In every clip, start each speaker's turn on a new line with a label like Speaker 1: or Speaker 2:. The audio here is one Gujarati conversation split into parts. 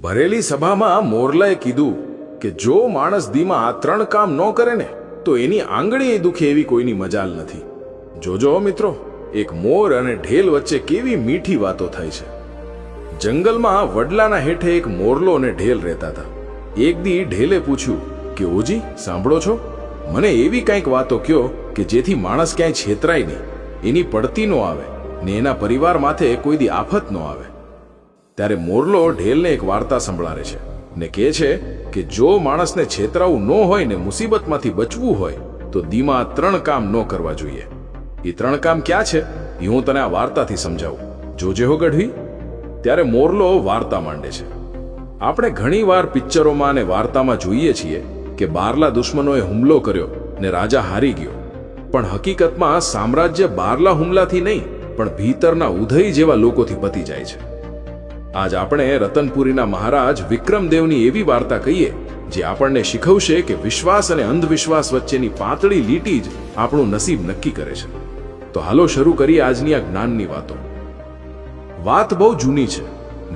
Speaker 1: ભરેલી સભામાં મોરલાએ કીધું કે જો માણસ દીમાં આ 3 કામ ન કરે ને તો એની આંગળીએ દુખે એવી કોઈની મજાલ નથી. જોજો મિત્રો, એક મોર અને ઢેલ વચ્ચે કેવી મીઠી વાતો થાય છે. જંગલમાં વડલાના હેઠે એક મોરલો અને ઢેલ રહેતા હતા. એક દી ઢેલે પૂછ્યું કે ઓજી સાંભળો છો, મને એવી કંઈક વાતો કયો કે જેથી માણસ ક્યાંય છેતરાય નહીં, એની પડતી ન આવે ને એના પરિવાર માથે કોઈ દી આફત ન આવે. ત્યારે મોરલો ઢેલને એક વાર્તા સંભળાવે છે ને કહે છે કે જો માણસને છેતરાવું ન હોય ને મુસીબતમાંથી બચવું હોય તો દીમાં 3 કામ ન કરવા જોઈએ. એ 3 કામ ક્યાં છે એ હું તને આ વાર્તાથી સમજાવું. જોજે હો ગઢવી. ત્યારે મોરલો વાર્તા માંડે છે. આપણે ઘણીવાર પિક્ચરોમાં અને વાર્તામાં જોઈએ છીએ કે બહારલા દુશ્મનોએ હુમલો કર્યો ને રાજા હારી ગયો, પણ હકીકતમાં સામ્રાજ્ય બહારલા હુમલાથી નહીં પણ ભીતરના ઉદય જેવા લોકોથી પતી જાય છે. આજ આપણે રતનપુરીના મહારાજ વિક્રમદેવની એવી વાર્તા કહીએ જે આપણને શીખવશે કે વિશ્વાસ અને અંધવિશ્વાસ વચ્ચેની પાતળી લીટી જ આપણું નસીબ નક્કી કરે છે. તો હાલો શરૂ કરીએ આજની આ જ્ઞાનની વાતો. વાત બહુ જૂની છે.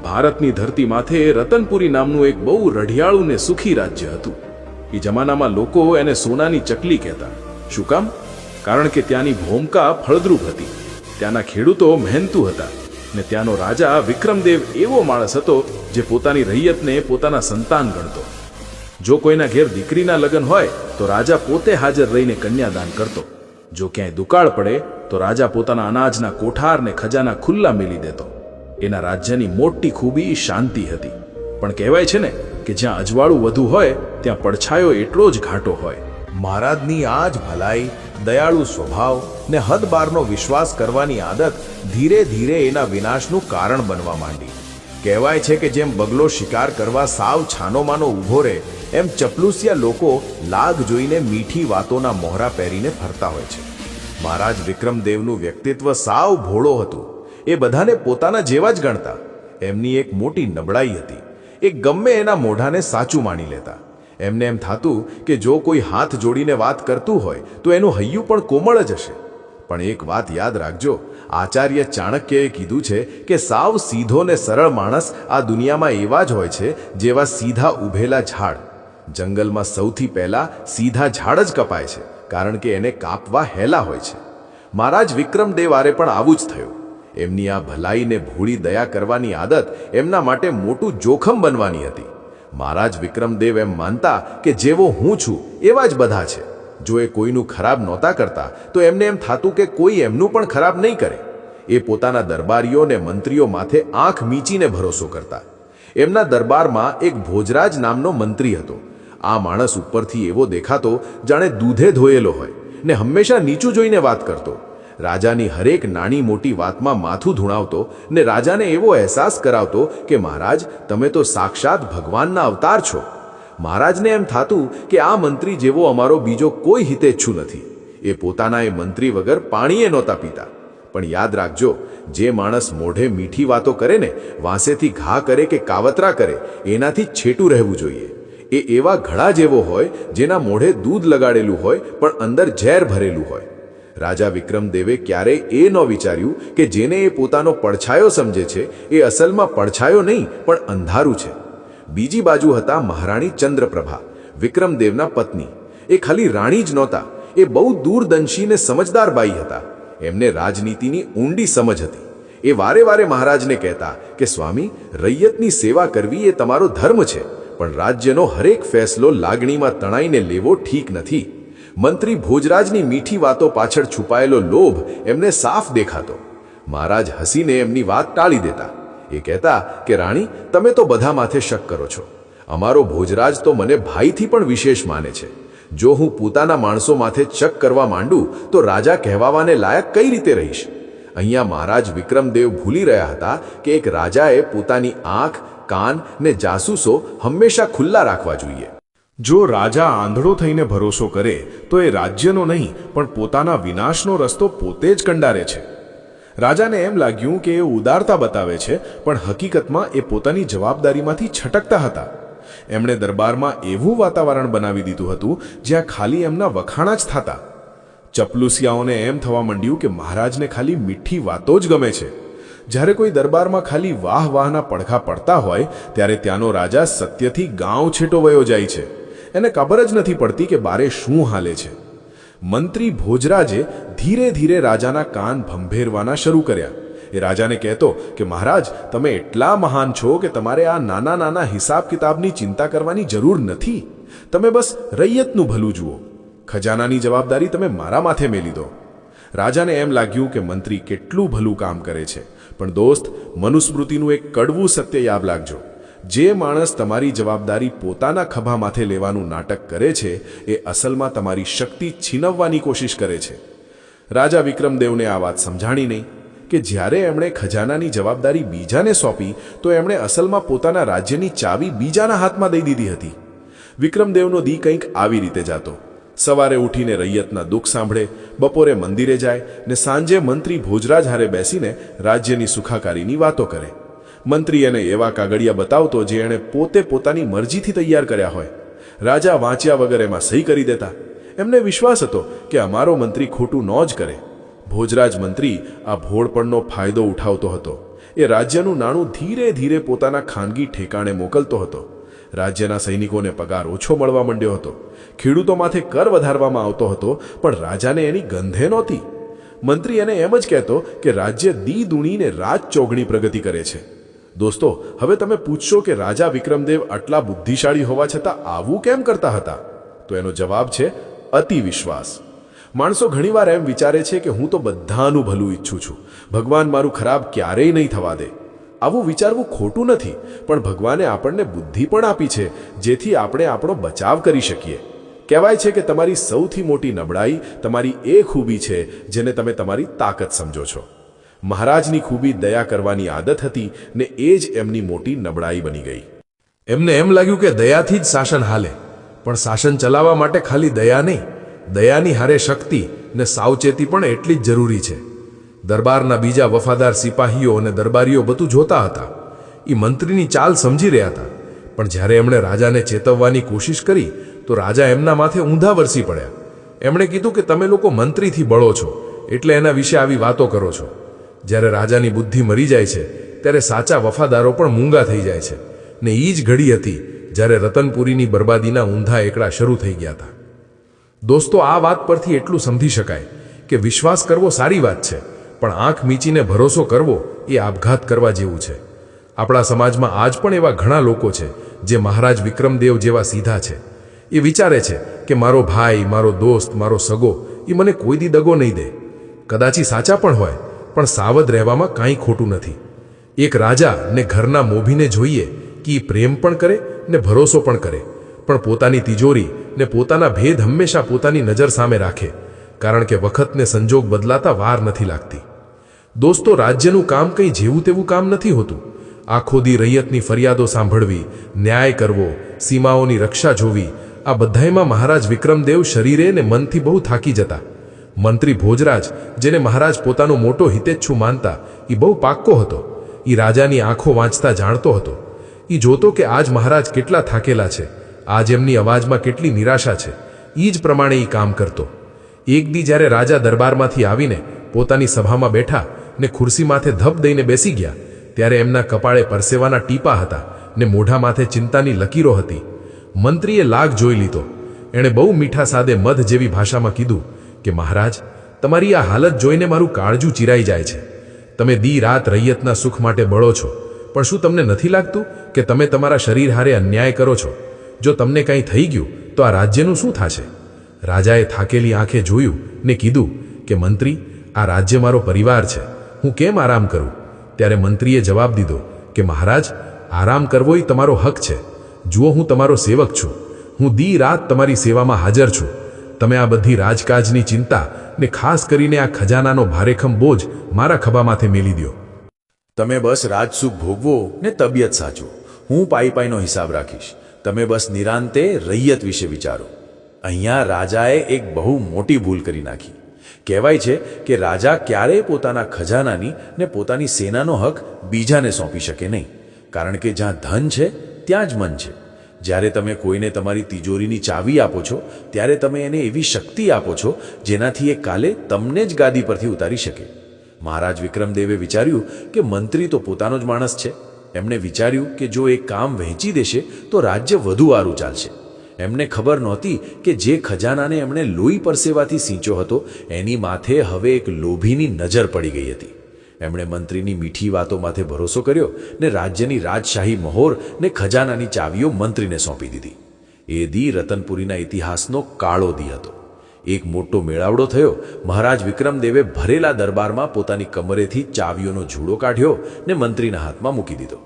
Speaker 1: ભારતની ધરતી માથે રતનપુરી નામનું એક બહુ રઢિયાળું ને સુખી રાજ્ય હતું. એ જમાનામાં લોકો એને સોનાની ચકલી કહેતા. શું કામ? કારણ કે ત્યાંની ભૂમિકા ફળદ્રુપ હતી, ત્યાંના ખેડૂતો મહેનતુ હતા ને ત્યાંનો રાજા વિક્રમદેવ એવો માણસ હતો જે પોતાની રૈયતને પોતાના સંતાન ગણતો. જો કોઈના ઘેર દીકરીના લગ્ન હોય તો રાજા પોતે હાજર રહીને કન્યાદાન કરતો. જો ક્યાંય દુકાળ પડે તો રાજા પોતાના અનાજના કોઠાર ને ખજાના ખુલ્લા મેલી દેતો. એના રાજ્યની મોટી ખૂબી શાંતિ હતી. પણ કહેવાય છે ને કે જ્યાં અજવાળું વધુ હોય ત્યાં પડછાયો એટલો જ ઘાટો હોય.
Speaker 2: મહારાજની આ જ ભલાઈ, દયાળુ સ્વભાવ ને હદબારનો વિશ્વાસ કરવાની આદત ધીરે ધીરે એના વિનાશનું કારણ બનવા માંડી. કહેવાય છે કે જેમ બગલો શિકાર કરવા સાવ છાનોમાનો ઊભો રહે, એમ ચપલુસિયા લોકો લાગ જોઈને મીઠી વાતોના મોહરા પહેરીને ફરતા હોય છે. મહારાજ વિક્રમદેવનું વ્યક્તિત્વ સાવ ભોળો હતું. એ બધાને પોતાના જેવા જ ગણતા. એમની એક મોટી નબળાઈ હતી, એ ગમે એના મોઢાને સાચું માની લેતા. એમને એમ થતું કે જો કોઈ હાથ જોડીને વાત કરતું હોય તો એનું હૈયું પણ કોમળ જ હશે. પણ એક વાત યાદ રાખજો, આચાર્ય ચાણક્યએ કીધું છે કે સાવ સીધો ને સરળ માણસ આ દુનિયામાં એવા જ હોય છે જેવા સીધા ઊભેલા ઝાડ. જંગલમાં સૌથી પહેલા સીધા ઝાડ જ કપાય છે, કારણ કે એને કાપવા હેલા હોય છે. મહારાજ વિક્રમદેવ આરે પણ આવું જ થયું. એમની આ ભલાઈને ભૂળી દયા કરવાની આદત એમના માટે મોટું જોખમ બનવાની હતી. મહારાજ વિક્રમદેવ એમ માનતા કે જેવો હું છું એવા જ બધા છે. જો એ કોઈનું ખરાબ નહોતા કરતા તો એમને એમ થતું કે કોઈ એમનું પણ ખરાબ નહીં કરે. એ પોતાના દરબારીઓ ને મંત્રીઓ માથે આંખ મીચીને ભરોસો કરતા. એમના દરબારમાં એક ભોજરાજ નામનો મંત્રી હતો. આ માણસ ઉપરથી એવો દેખાતો જાણે દૂધે ધોયેલો હોય ને હંમેશા નીચું જોઈને વાત કરતો. રાજાની હરેક નાની મોટી વાતમાં માથું ધૂણાવતો ને રાજાને એવો અહેસાસ કરાવતો કે મહારાજ તમે તો સાક્ષાત ભગવાનના અવતાર છો. મહારાજને એમ થતું કે આ મંત્રી જેવો અમારો બીજો કોઈ હિતેચ્છુ નથી. એ પોતાના એ મંત્રી વગર પાણીએ નહોતા પીતા. પણ યાદ રાખજો, જે માણસ મોઢે મીઠી વાતો કરે ને, વાંસેથી ઘા કરે કે કાવતરા કરે, એનાથી છેટું રહેવું જોઈએ. એ એવા ઘડા જેવો હોય જેના મોઢે દૂધ લગાડેલું હોય પણ અંદર ઝેર ભરેલું હોય. રાજા વિક્રમદેવે ક્યારેય એ ન વિચાર્યું કે જેને એ પોતાનો પડછાયો સમજે છે એ અસલમાં પડછાયો નહીં પણ અંધારું છે. બીજી બાજુ હતા મહારાણી ચંદ્રપ્રભા, વિક્રમદેવના પત્ની. એ ખાલી રાણી જ નહોતા, એ બહુ દૂરદંશી ને સમજદાર બાઈ હતા. એમને રાજનીતિની ઊંડી સમજ હતી. એ વારે વારે મહારાજને કહેતા કે સ્વામી, રૈયતની સેવા કરવી એ તમારો ધર્મ છે, પણ રાજ્યનો હરેક ફેસલો લાગણીમાં તણાઈને લેવો ઠીક નથી. મંત્રી ભોજરાજની મીઠી વાતો પાછળ છુપાયેલો લોભ એમને સાફ દેખાતો. મહારાજ હસીને એમની વાત ટાળી દેતા. એ કહેતા કે રાણી, તમે તો બધા માથે શક કરો છો. અમારો ભોજરાજ તો મને ભાઈથી પણ વિશેષ માને છે. જો હું પોતાના માણસો માથે શક કરવા માંડું તો રાજા કહેવાવાને લાયક કઈ રીતે રહીશ? અહીંયા મહારાજ વિક્રમદેવ ભૂલી રહ્યા હતા કે એક રાજાએ પોતાની આંખ, કાન ને જાસૂસો હંમેશા ખુલ્લા રાખવા જોઈએ.
Speaker 1: જો રાજા આંધળો થઈને ભરોસો કરે તો એ રાજ્યનો નહીં પણ પોતાના વિનાશનો રસ્તો પોતે જ કંડારે છે. રાજાને એમ લાગ્યું કે એ ઉદારતા બતાવે છે, પણ હકીકતમાં એ પોતાની જવાબદારીમાંથી છટકતા હતા. એમણે દરબારમાં એવું વાતાવરણ બનાવી દીધું હતું જ્યાં ખાલી એમના વખાણા જ થતા. ચપલુસિયાઓને એમ થવા માંડ્યું કે મહારાજને ખાલી મીઠી વાતો જ ગમે છે. જ્યારે કોઈ દરબારમાં ખાલી વાહ વાહના પડઘા પડતા હોય ત્યારે ત્યાંનો રાજા સત્યથી ગાંવ છેટો વયો જાય છે. એને ખબર જ નથી પડતી કે બારે શું હાલે છે. મંત્રી ભોજરાજે ધીરે ધીરે રાજાના કાન ભંભેરવાના શરૂ કર્યા. એ રાજાને કહેતો કે મહારાજ, તમે એટલા મહાન છો કે તમારે આ નાના નાના હિસાબ કિતાબની ચિંતા કરવાની જરૂર નથી. તમે બસ રૈયતનું ભલું જુઓ. ખજાનાની જવાબદારી તમે મારા માથે મેલી દો. રાજાને એમ લાગ્યું કે મંત્રી કેટલું ભલું કામ કરે છે, પણ દોસ્ત, મનુસ્મૃતિનું એક કડવું સત્ય યાદ રાખજો. જે માણસ તમારી જવાબદારી પોતાના ખભા માથે લેવાનું નાટક કરે છે એ અસલમાં તમારી શક્તિ છીનવવાની કોશિશ કરે છે. રાજા વિક્રમદેવને આ વાત સમજાણી નહીં કે જ્યારે એમણે ખજાનાની જવાબદારી બીજાને સોંપી તો એમણે અસલમાં પોતાના રાજ્યની ચાવી બીજાના હાથમાં દઈ દીધી હતી. વિક્રમદેવનો દી કંઈક આવી રીતે જાતો. સવારે ઉઠીને રૈયતના દુઃખ સાંભળે, બપોરે મંદિરે જાય ને સાંજે મંત્રી ભોજરાજ હારે બેસીને રાજ્યની સુખાકારીની વાતો કરે. મંત્રી એને એવા કાગળિયા બતાવતો જે એણે પોતે પોતાની મરજીથી તૈયાર કર્યા હોય. રાજા વાંચ્યા વગર એમાં સહી કરી દેતા. એમને વિશ્વાસ હતો કે અમારો મંત્રી ખોટું ન જ કરે. ભોજરાજ મંત્રી આ ભોળપણનો ફાયદો ઉઠાવતો હતો. એ રાજ્યનું નાણું ધીરે ધીરે પોતાના ખાનગી ઠેકાણે મોકલતો હતો. રાજ્યના સૈનિકોને પગાર ઓછો મળવા માંડ્યો હતો. ખેડૂતો માથે કર વધારવામાં આવતો હતો, પણ રાજાને એની ગંધે નહોતી. મંત્રી એને એમ જ કહેતો કે રાજ્ય દી દુણીને રાજ ચોગણી પ્રગતિ કરે છે. દોસ્તો, હવે તમે પૂછશો કે રાજા વિક્રમદેવ આટલા બુદ્ધિશાળી હોવા છતાં આવું કેમ કરતા હતા? તો એનો જવાબ છે અતિ વિશ્વાસ. માણસો ઘણીવાર એમ વિચારે છે કે હું તો બધાનું ભલું ઈચ્છું છું, ભગવાન મારું ખરાબ ક્યારેય નહીં થવા દે. આવું વિચારવું ખોટું નથી, પણ ભગવાને આપણને બુદ્ધિ પણ આપી છે જેથી આપણે આપણો બચાવ કરી શકીએ. કહેવાય છે કે તમારી સૌથી મોટી નબળાઈ તમારી એ ખૂબી છે જેને તમે તમારી તાકાત સમજો છો. મહારાજની ખૂબી દયા કરવાની આદત હતી ને એ જ એમની મોટી નબળાઈ બની ગઈ. એમને એમ લાગ્યું કે દયાથી જ શાસન હાલે, પણ શાસન ચલાવવા માટે ખાલી દયા નહીં, દયાની હારે શક્તિ ને સાવચેતી પણ એટલી જ જરૂરી છે. દરબારના બીજા વફાદાર સિપાહીઓ અને દરબારીઓ બધું જોતા હતા. એ મંત્રીની ચાલ સમજી રહ્યા હતા, પણ જ્યારે એમણે રાજાને ચેતવવાની કોશિશ કરી તો રાજા એમના માથે ઊંધા વરસી પડ્યા. એમણે કીધું કે તમે લોકો મંત્રીથી બળો છો એટલે એના વિશે આવી વાતો કરો છો. જ્યારે રાજાની બુદ્ધિ મરી જાય છે ત્યારે સાચા વફાદારો પણ મૂંગા થઈ જાય છે. ને એ જ ઘડી હતી જ્યારે રતનપુરીની બરબાદીના ઊંધા એકડા શરૂ થઈ ગયા હતા. દોસ્તો, આ વાત પરથી એટલું સમજી શકાય કે વિશ્વાસ કરવો સારી વાત છે, પણ આંખ મીચીને ભરોસો કરવો એ આપઘાત કરવા જેવું છે. આપણા સમાજમાં આજ પણ એવા ઘણા લોકો છે જે મહારાજ વિક્રમદેવ જેવા સીધા છે. એ વિચારે છે કે મારો ભાઈ, મારો દોસ્ત, મારો સગો એ મને કોઈ દી દગો નહીં દે. કદાચી સાચા પણ હોય, પણ સાવધ રહેવામાં કાંઈ ખોટું નથી. એક રાજા ને ઘરના મોભીને જોઈએ કે એ પ્રેમ પણ કરે ને ભરોસો પણ કરે, પણ પોતાની તિજોરી ને પોતાના ભેદ હંમેશા પોતાની નજર સામે રાખે, કારણ કે વખતને સંજોગ બદલાતા વાર નથી લાગતી. દોસ્તો, રાજ્યનું કામ કંઈ જેવું તેવું કામ નથી હોતું. આખો દી રૈયતની ફરિયાદો સાંભળવી, ન્યાય કરવો, સીમાઓની રક્ષા જોવી, આ બધાયમાં મહારાજ વિક્રમદેવ શરીરે ને મનથી બહુ થાકી જતા. મંત્રી ભોજરાજ, જેને મહારાજ પોતાનો મોટો હિતેચ્છુ માનતા, એ બહુ પાક્કો હતો. એ રાજાની આંખો વાંચતા જાણતો હતો. એ જોતો કે આજ મહારાજ કેટલા થાકેલા છે, આજ એમની અવાજમાં કેટલી નિરાશા છે. એ જ પ્રમાણે એ કામ કરતો. એક દી જ્યારે રાજા દરબારમાંથી આવીને પોતાની સભામાં બેઠા ને ખુરશી માથે ધપ દઈને બેસી ગયા, ત્યારે એમના કપાળે પરસેવાના ટીપા હતા ને મોઢા માથે ચિંતાની લકીરો હતી. મંત્રીએ લાગ જોઈ લીધો. એણે બહુ મીઠા સાદે મધ જેવી ભાષામાં કીધું કે મહારાજ, તમારી આ હાલત જોઈને મારું કાળજું ચીરાઈ જાય છે. તમે દી રાત રૈયતના સુખ માટે બળો છો, પણ શું તમને નથી લાગતું કે તમે તમારા શરીર હારે અન્યાય કરો છો? જો તમને કંઈ થઈ ગયું તો આ રાજ્યનું શું થશે? રાજાએ થાકેલી આંખે જોયું ને કીધું કે મંત્રી, આ રાજ્ય મારો પરિવાર છે, હું કેમ આરામ કરું? ત્યારે મંત્રીએ જવાબ દીધો કે મહારાજ, આરામ કરવો એ તમારો હક છે. જુઓ, હું તમારો સેવક છું, હું દી રાત તમારી સેવામાં હાજર છું. તમે આ બધી રાજકાજની ચિંતા ને ખાસ કરીને આ ખજાનાનો ભારેખમ બોજ મારા ખભા માથે મેલી દો.
Speaker 2: તમે બસ રાજસુખ ભોગવો ને તબિયત સાચો, હું પાઈનો હિસાબ રાખીશ. તમે બસ નિરાંતે રૈયત વિશે વિચારો. અહીંયા રાજાએ એક બહુ મોટી ભૂલ કરી નાખી. કહેવાય છે કે રાજા ક્યારેય પોતાના ખજાનાની ને પોતાની સેનાનો હક બીજાને સોંપી શકે નહીં, કારણ કે જ્યાં ધન છે ત્યાં જ મન છે. જ્યારે તમે કોઈને તમારી તિજોરીની ચાવી આપો છો ત્યારે તમે એને એવી શક્તિ આપો છો જેનાથી એ કાલે તમને જ ગાદી પરથી ઉતારી શકે. મહારાજ વિક્રમદેવે વિચાર્યું કે મંત્રી તો પોતાનો જ માણસ છે. એમણે વિચાર્યું કે જો એ કામ વહેંચી દેશે તો રાજ્ય વધુ સારું ચાલશે. એમને ખબર નહોતી કે જે ખજાનાને એમણે લોહી પરસેવાથી સિંચ્યો હતો એની માથે હવે એક લોભીની નજર પડી ગઈ હતી. એમણે મંત્રીની મીઠી વાતો માથે ભરોસો કર્યો ને રાજ્યની રાજશાહી મહોર ને ખજાનાની ચાવીઓ મંત્રીને સોંપી દીધી. એ દી રતનપુરીના ઇતિહાસનો કાળો દી હતો. એક મોટો મેળાવડો થયો. મહારાજ વિક્રમદેવે ભરેલા દરબારમાં પોતાની કમરેથી ચાવીઓનો જુડો કાઢ્યો ને મંત્રીના હાથમાં મૂકી દીધો.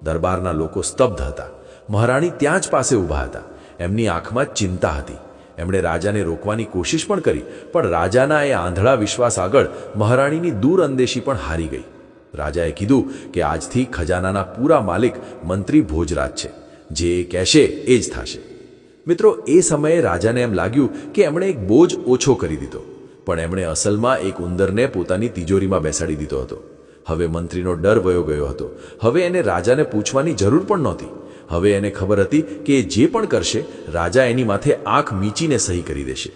Speaker 2: દરબારના લોકો સ્તબ્ધ હતા. મહારાણી ત્યાં જ પાસે ઊભા હતા. એમની આંખમાં ચિંતા હતી. એમણે રાજાને રોકવાની કોશિશ પણ કરી, પણ રાજાના એ આંધળા વિશ્વાસ આગળ મહારાણીની દૂર અંદેશી પણ હારી ગઈ. રાજાએ કીધું કે આજથી ખજાનાના પૂરા માલિક મંત્રી ભોજરાજ છે. જે એ કહેશે એ જ થશે. મિત્રો, એ સમયે રાજાને એમ લાગ્યું કે એમણે એક બોજ ઓછો કરી દીધો, પણ એમણે અસલમાં એક ઉંદરને પોતાની તિજોરીમાં બેસાડી દીધો હતો. હવે મંત્રીનો ડર વયો ગયો હતો. હવે એને રાજાને પૂછવાની જરૂર પણ નહોતી. હવે એને ખબર હતી કે એ જે પણ કરશે રાજા એની માથે આંખ મીચીને સહી કરી દેશે.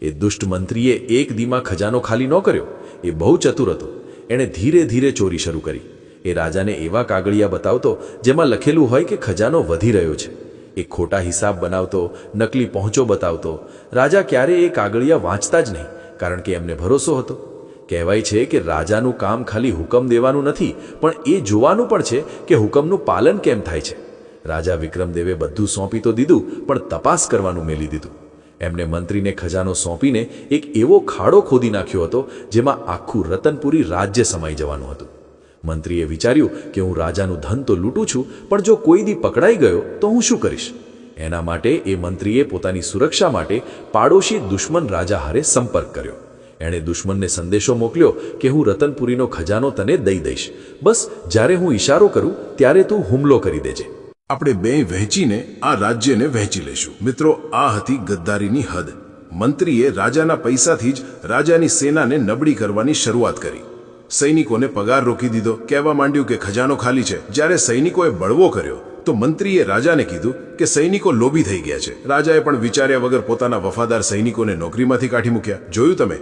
Speaker 2: એ દુષ્ટ મંત્રીએ એક દીમાં ખજાનો ખાલી ન કર્યો. એ બહુ ચતુર હતો. એણે ધીરે ધીરે ચોરી શરૂ કરી. એ રાજાને એવા કાગળિયા બતાવતો જેમાં લખેલું હોય કે ખજાનો વધી રહ્યો છે. એ ખોટા હિસાબ બનાવતો, નકલી પહોંચો બતાવતો. રાજા ક્યારેય એ કાગળિયા વાંચતા જ નહીં, કારણ કે એમને ભરોસો હતો. કહેવાય છે કે રાજાનું કામ ખાલી હુકમ દેવાનું નથી, પણ એ જોવાનું પણ છે કે હુકમનું પાલન કેમ થાય છે. રાજા વિક્રમદેવે બધું સોંપી તો દીધું, પણ તપાસ કરવાનું મેલી દીધું. એમને મંત્રીને ખજાનો સોંપીને એક એવો ખાડો ખોદી નાખ્યો હતો જેમાં આખું રતનપુરી રાજ્ય સમાઈ જવાનું હતું. મંત્રીએ વિચાર્યું કે હું રાજાનું ધન તો લૂંટું છું, પણ જો કોઈ દી પકડાઈ ગયો તો હું શું કરીશ? એના માટે એ મંત્રીએ પોતાની સુરક્ષા માટે પાડોશી દુશ્મન રાજા હારે સંપર્ક કર્યો. એણે દુશ્મનને સંદેશો મોકલ્યો કે હું રતનપુરીનો ખજાનો તને દઈ દઈશ, બસ જ્યારે હું ઈશારો કરું ત્યારે તું હુમલો કરી દેજે.
Speaker 1: આપણે બે વહેંચીને આ રાજ્યને વહેંચી લેશું. મિત્રો, આ હતી ગદ્દારીની હદ. મંત્રીએ રાજાના પૈસાથી જ રાજાની સેનાને નબળી કરવાની શરૂઆત કરી. સૈનિકોને પગાર રોકી દીધો. કહેવા માંડ્યું કે ખજાનો ખાલી છે. જ્યારે સૈનિકોએ બળવો કર્યો તો મંત્રીએ રાજાને કીધું કે સૈનિકો લોભી થઈ ગયા છે. રાજાએ પણ વિચાર્યા વગર પોતાના વફાદાર સૈનિકોને નોકરીમાંથી કાઢી મૂક્યા. જોયું તમે?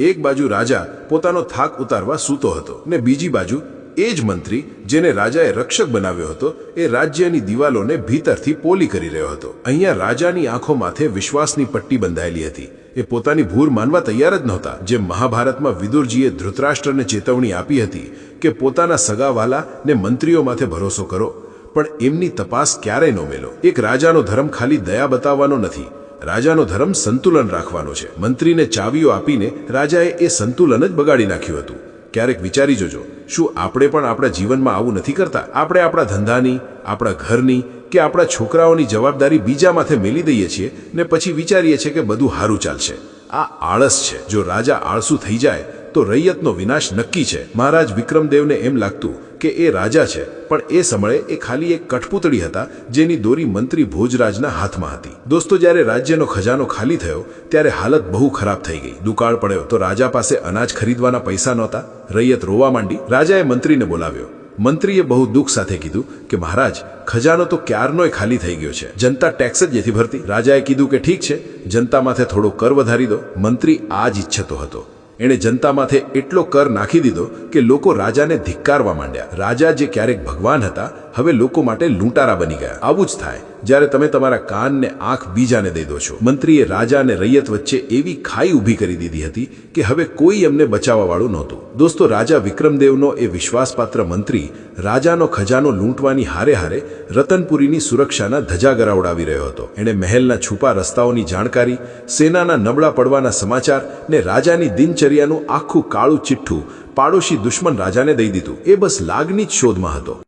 Speaker 1: એક બાજુ રાજા પોતાનો થાક ઉતારવા સૂતો હતો ને બીજી બાજુ એ જ મંત્રી જેને રાજાએ રક્ષક બનાવ્યો હતો એ રાજ્યની દિવાલોને ભીતરથી પોલી કરી રહ્યો હતો. અહીંયા રાજાની આંખો માથે વિશ્વાસની પટ્ટી બંધાયેલી હતી. એ પોતાની ભૂલ માનવા તૈયાર જ નહોતા. જેમ મહાભારતમાં વિદુરજીએ ધૃતરાષ્ટ્રને ચેતવણી આપી હતી કે પોતાના સગાવાલા ને મંત્રીઓ માથે ભરોસો કરો, પણ એમની તપાસ ક્યારેય ન મેલો. એક રાજાનો ધર્મ ખાલી દયા બતાવવાનો નથી. રાજાનો ધર્મ સંતુલન રાખવાનો છે. મંત્રીને ચાવીઓ આપીને રાજાએ એ સંતુલન જ બગાડી નાખ્યું હતું. ક્યારેક વિચારી જોજો, શું આપણે પણ આપણા જીવનમાં આવું નથી કરતા? આપણે આપણા ધંધાની, આપણા ઘરની કે આપણા છોકરાઓની જવાબદારી બીજા માથે મેલી દઈએ છીએ ને પછી વિચારીએ છીએ કે બધું સારું ચાલશે. આ આળસ છે. જો રાજા આળસુ થઈ જાય તો રૈયતનો વિનાશ નક્કી છે. મહારાજ વિક્રમદેવને એમ લાગતું કે એ રાજા છે, પણ એ સમયે એ ખાલી એક કઠપૂતળી હતા જેની દોરી મંત્રી ભોજરાજના હાથમાં હતી. દોસ્તો, જ્યારે રાજ્યનો ખજાનો ખાલી થયો ત્યારે હાલત બહુ ખરાબ થઈ ગઈ. દુકાળ પડ્યો તો રાજા પાસે અનાજ ખરીદવાના પૈસા નહોતા. રૈયત રોવા માંડી. રાજાએ મંત્રીને બોલાવ્યો. મંત્રીએ બહુ દુઃખ સાથે કીધું કે મહારાજ, ખજાનો તો ક્યારનોય ખાલી થઈ ગયો છે. જનતા ટેક્સ જ નથી ભરતી. રાજાએ કીધું કે ઠીક છે, જનતા માથે થોડો કર વધારી દો. મંત્રી આ જ ઈચ્છતો હતો. એણે જનતા માથે એટલો કર નાખી દીધો કે લોકો રાજાને ધિક્કારવા માંડ્યા. રાજા જે ક્યારેક ભગવાન હતા, હવે લોકો માટે લૂંટારા બની ગયા. આવું જ થાય જ્યારે તમે તમારા કાન ને આંખ બીજાને દઈ દો છો. મંત્રીએ રાજા અને રૈયત વચ્ચે એવી ખાઈ ઊભી કરી દીધી હતી કે હવે કોઈ એમને બચાવવા વાળું નહોતું. દોસ્તો, રાજા વિક્રમદેવનો એ વિશ્વાસપાત્ર મંત્રી રાજાનો ખજાનો લૂંટવાની હારે હારે રતનપુરીની સુરક્ષાના ધજા ગરાવડાવી રહ્યો હતો. એણે મહેલના છુપા રસ્તાઓની જાણકારી, સેનાના નબળા પડવાના સમાચાર ને રાજાની દિનચર્યાનું આખું કાળું ચિઠ્ઠું પાડોશી દુશ્મન રાજાને દઈ દીધું. એ બસ લાગની જ શોધમાં હતો.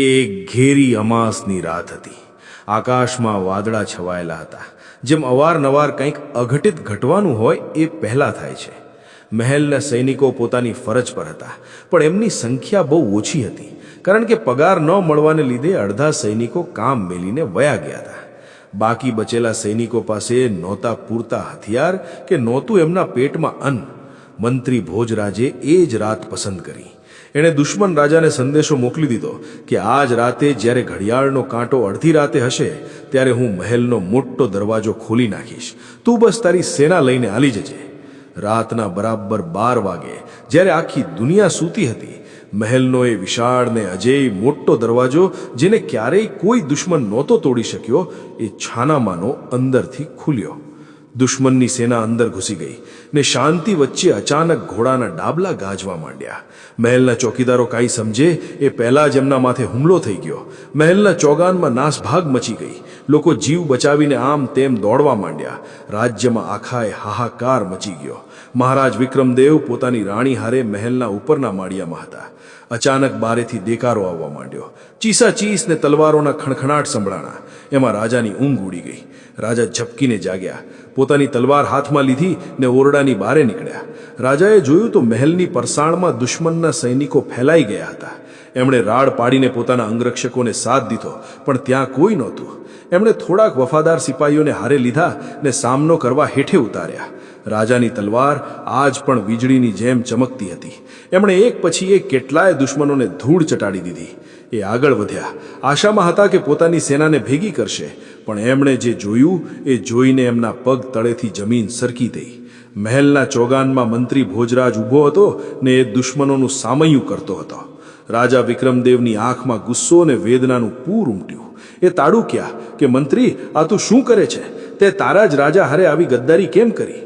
Speaker 3: એક ઘેરી અમાસની રાત હતી. આકાશમાં વાદળા છવાયેલા હતા. જેમ અવારનવાર કંઈક અઘટિત ઘટવાનું હોય એ પહેલાં થાય છે. મહેલના સૈનિકો પોતાની ફરજ પર હતા, પણ એમની સંખ્યા બહુ ઓછી હતી, કારણ કે પગાર ન મળવાને લીધે અડધા સૈનિકો કામ મેલીને વયા ગયા હતા. બાકી બચેલા સૈનિકો પાસે નહોતા પૂરતા હથિયાર કે નહોતું એમના પેટમાં અન્ન. મંત્રી ભોજરાજે એ જ રાત પસંદ કરી. એણે દુશ્મન રાજાને સંદેશો મોકલી દીધો કે આજ રાતે જ્યારે ઘડિયાળનો કાંટો અડધી રાતે હશે ત્યારે હું મહેલનો મોટો દરવાજો ખોલી નાખીશ. તું બસ તારી સેના લઈને હાલી જજે. રાતના બરાબર 12 વાગે જ્યારે આખી દુનિયા સૂતી હતી, મહેલનો એ વિશાળ ને અજેય મોટો દરવાજો, જેને ક્યારેય કોઈ દુશ્મન નહોતો તોડી શક્યો, એ છાનામાનો અંદરથી ખુલ્યો. દુશ્મનની સેના અંદર ઘૂસી ગઈ ને શાંતિ વચ્ચે અચાનક ઘોડાના ડાબલા ગાજવા માંડ્યા. મહેલના ચોકીદારો કાંઈ સમજે એ પહેલા જ એમના માથે હુમલો થઈ ગયો. મહેલના ચોગાનમાં નાસભાગ મચી ગઈ. લોકો જીવ બચાવીને આમ તેમ દોડવા માંડ્યા. રાજ્યમાં આખાએ હાહાકાર મચી ગયો. મહારાજ વિક્રમદેવ પોતાની રાણી હારે મહેલના ઉપરના માળિયામાં હતા. અચાનક બારેથી દેકારો આવવા માંડ્યો. ચીસાચીસ ને તલવારોના ખણખણાટ સંભળાણા. એમાં રાજાની ઊંઘ ઉડી ગઈ. રાજા ઝપકીને જાગ્યા. પોતાની તલવાર હાથમાં લીધી ને ઓરડાની બારે નીકળ્યા. રાજાએ જોયું તો મહેલની પરસાણમાં દુશ્મનના સૈનિકો ફેલાઈ ગયા હતા. એમણે રાડ પાડીને પોતાના અંગરક્ષકોને સાથ દીધો, પણ ત્યાં કોઈ નહોતું. એમણે થોડાક વફાદાર સિપાહીઓને હારે લીધા ને સામનો કરવા હેઠે ઉતાર્યા. રાજાની તલવાર આજ પણ વીજળીની જેમ ચમકતી હતી. એમણે એક પછી એક કેટલાય દુશ્મનોને ધૂળ ચટાડી દીધી. એ આગળ વધ્યા. આશામાં હતા કે પોતાની સેનાને ભેગી કરશે, પણ એમણે જે જોયું એ જોઈને એમના પગ તળેથી જમીન સરકી ગઈ. મહેલના ચોગાનમાં મંત્રી ભોજરાજ ઊભો હતો ને એ દુશ્મનોનું સામૈયું કરતો હતો. રાજા વિક્રમદેવની આંખમાં ગુસ્સો અને વેદનાનું પૂર ઉમટ્યું. એ તાડુક્યા કે મંત્રી, આ તું શું કરે છે? તે તારા જ રાજા હારે આવી ગદ્દારી કેમ કરી?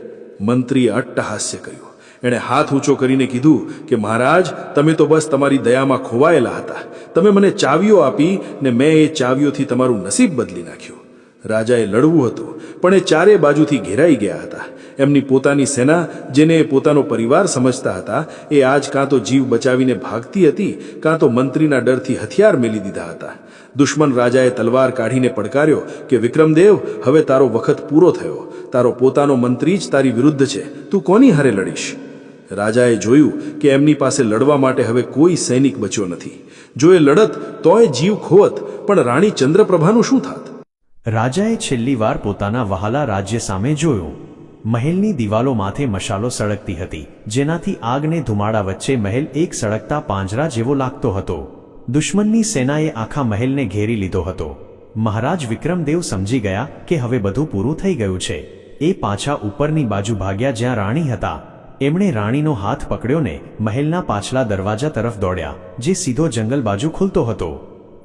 Speaker 3: મંત્રીએ અટ્ટહાસ્ય કર્યું. એણે હાથ ઊંચો કરીને કીધું કે મહારાજ, તમે તો બસ તમારી દયામાં ખોવાયેલા હતા. તમે મને ચાવીઓ આપી ને મેં એ ચાવીઓથી તમારું નસીબ બદલી નાખ્યું. રાજાએ લડવું હતું, પણ એ ચારે બાજુથી ઘેરાઈ ગયા હતા. એમની પોતાની સેના, જેને એ પોતાનો પરિવાર સમજતા હતા, એ આજ કાં તો જીવ બચાવીને ભાગતી હતી, કાં તો મંત્રીના ડરથી હથિયાર મેલી દીધા હતા. દુશ્મન રાજાએ તલવાર કાઢીને પડકાર્યો કે વિક્રમદેવ, હવે તારો વખત પૂરો થયો. તારો પોતાનો મંત્રી જ તારી વિરુદ્ધ છે. તું કોની હારે લડીશ? રાજાએ જોયું કે એમની પાસે લડવા માટે હવે કોઈ સૈનિક બચ્યો નથી. જો એ લડત તોય જીવ ખોવત, પણ રાણી ચંદ્રપ્રભાનું શું થાત?
Speaker 4: રાજાએ છેલ્લી વાર પોતાના વહાલા રાજ્ય સામે જોયું. મહેલની દિવાલો માથે મશાલો સળગતી હતી, જેનાથી આગને ધુમાડા વચ્ચે મહેલ એક સળગતા પાંજરા જેવો લાગતો હતો. દુશ્મનની સેનાએ આખા મહેલને ઘેરી લીધો હતો. મહારાજ વિક્રમદેવ સમજી ગયા કે હવે બધું પૂરું થઈ ગયું છે. એ પાછા ઉપરની બાજુ ભાગ્યા જ્યાં રાણી હતા. એમણે રાણીનો હાથ પકડ્યો ને મહેલના પાછલા દરવાજા તરફ દોડ્યા, જે સીધો જંગલ બાજુ ખુલતો હતો.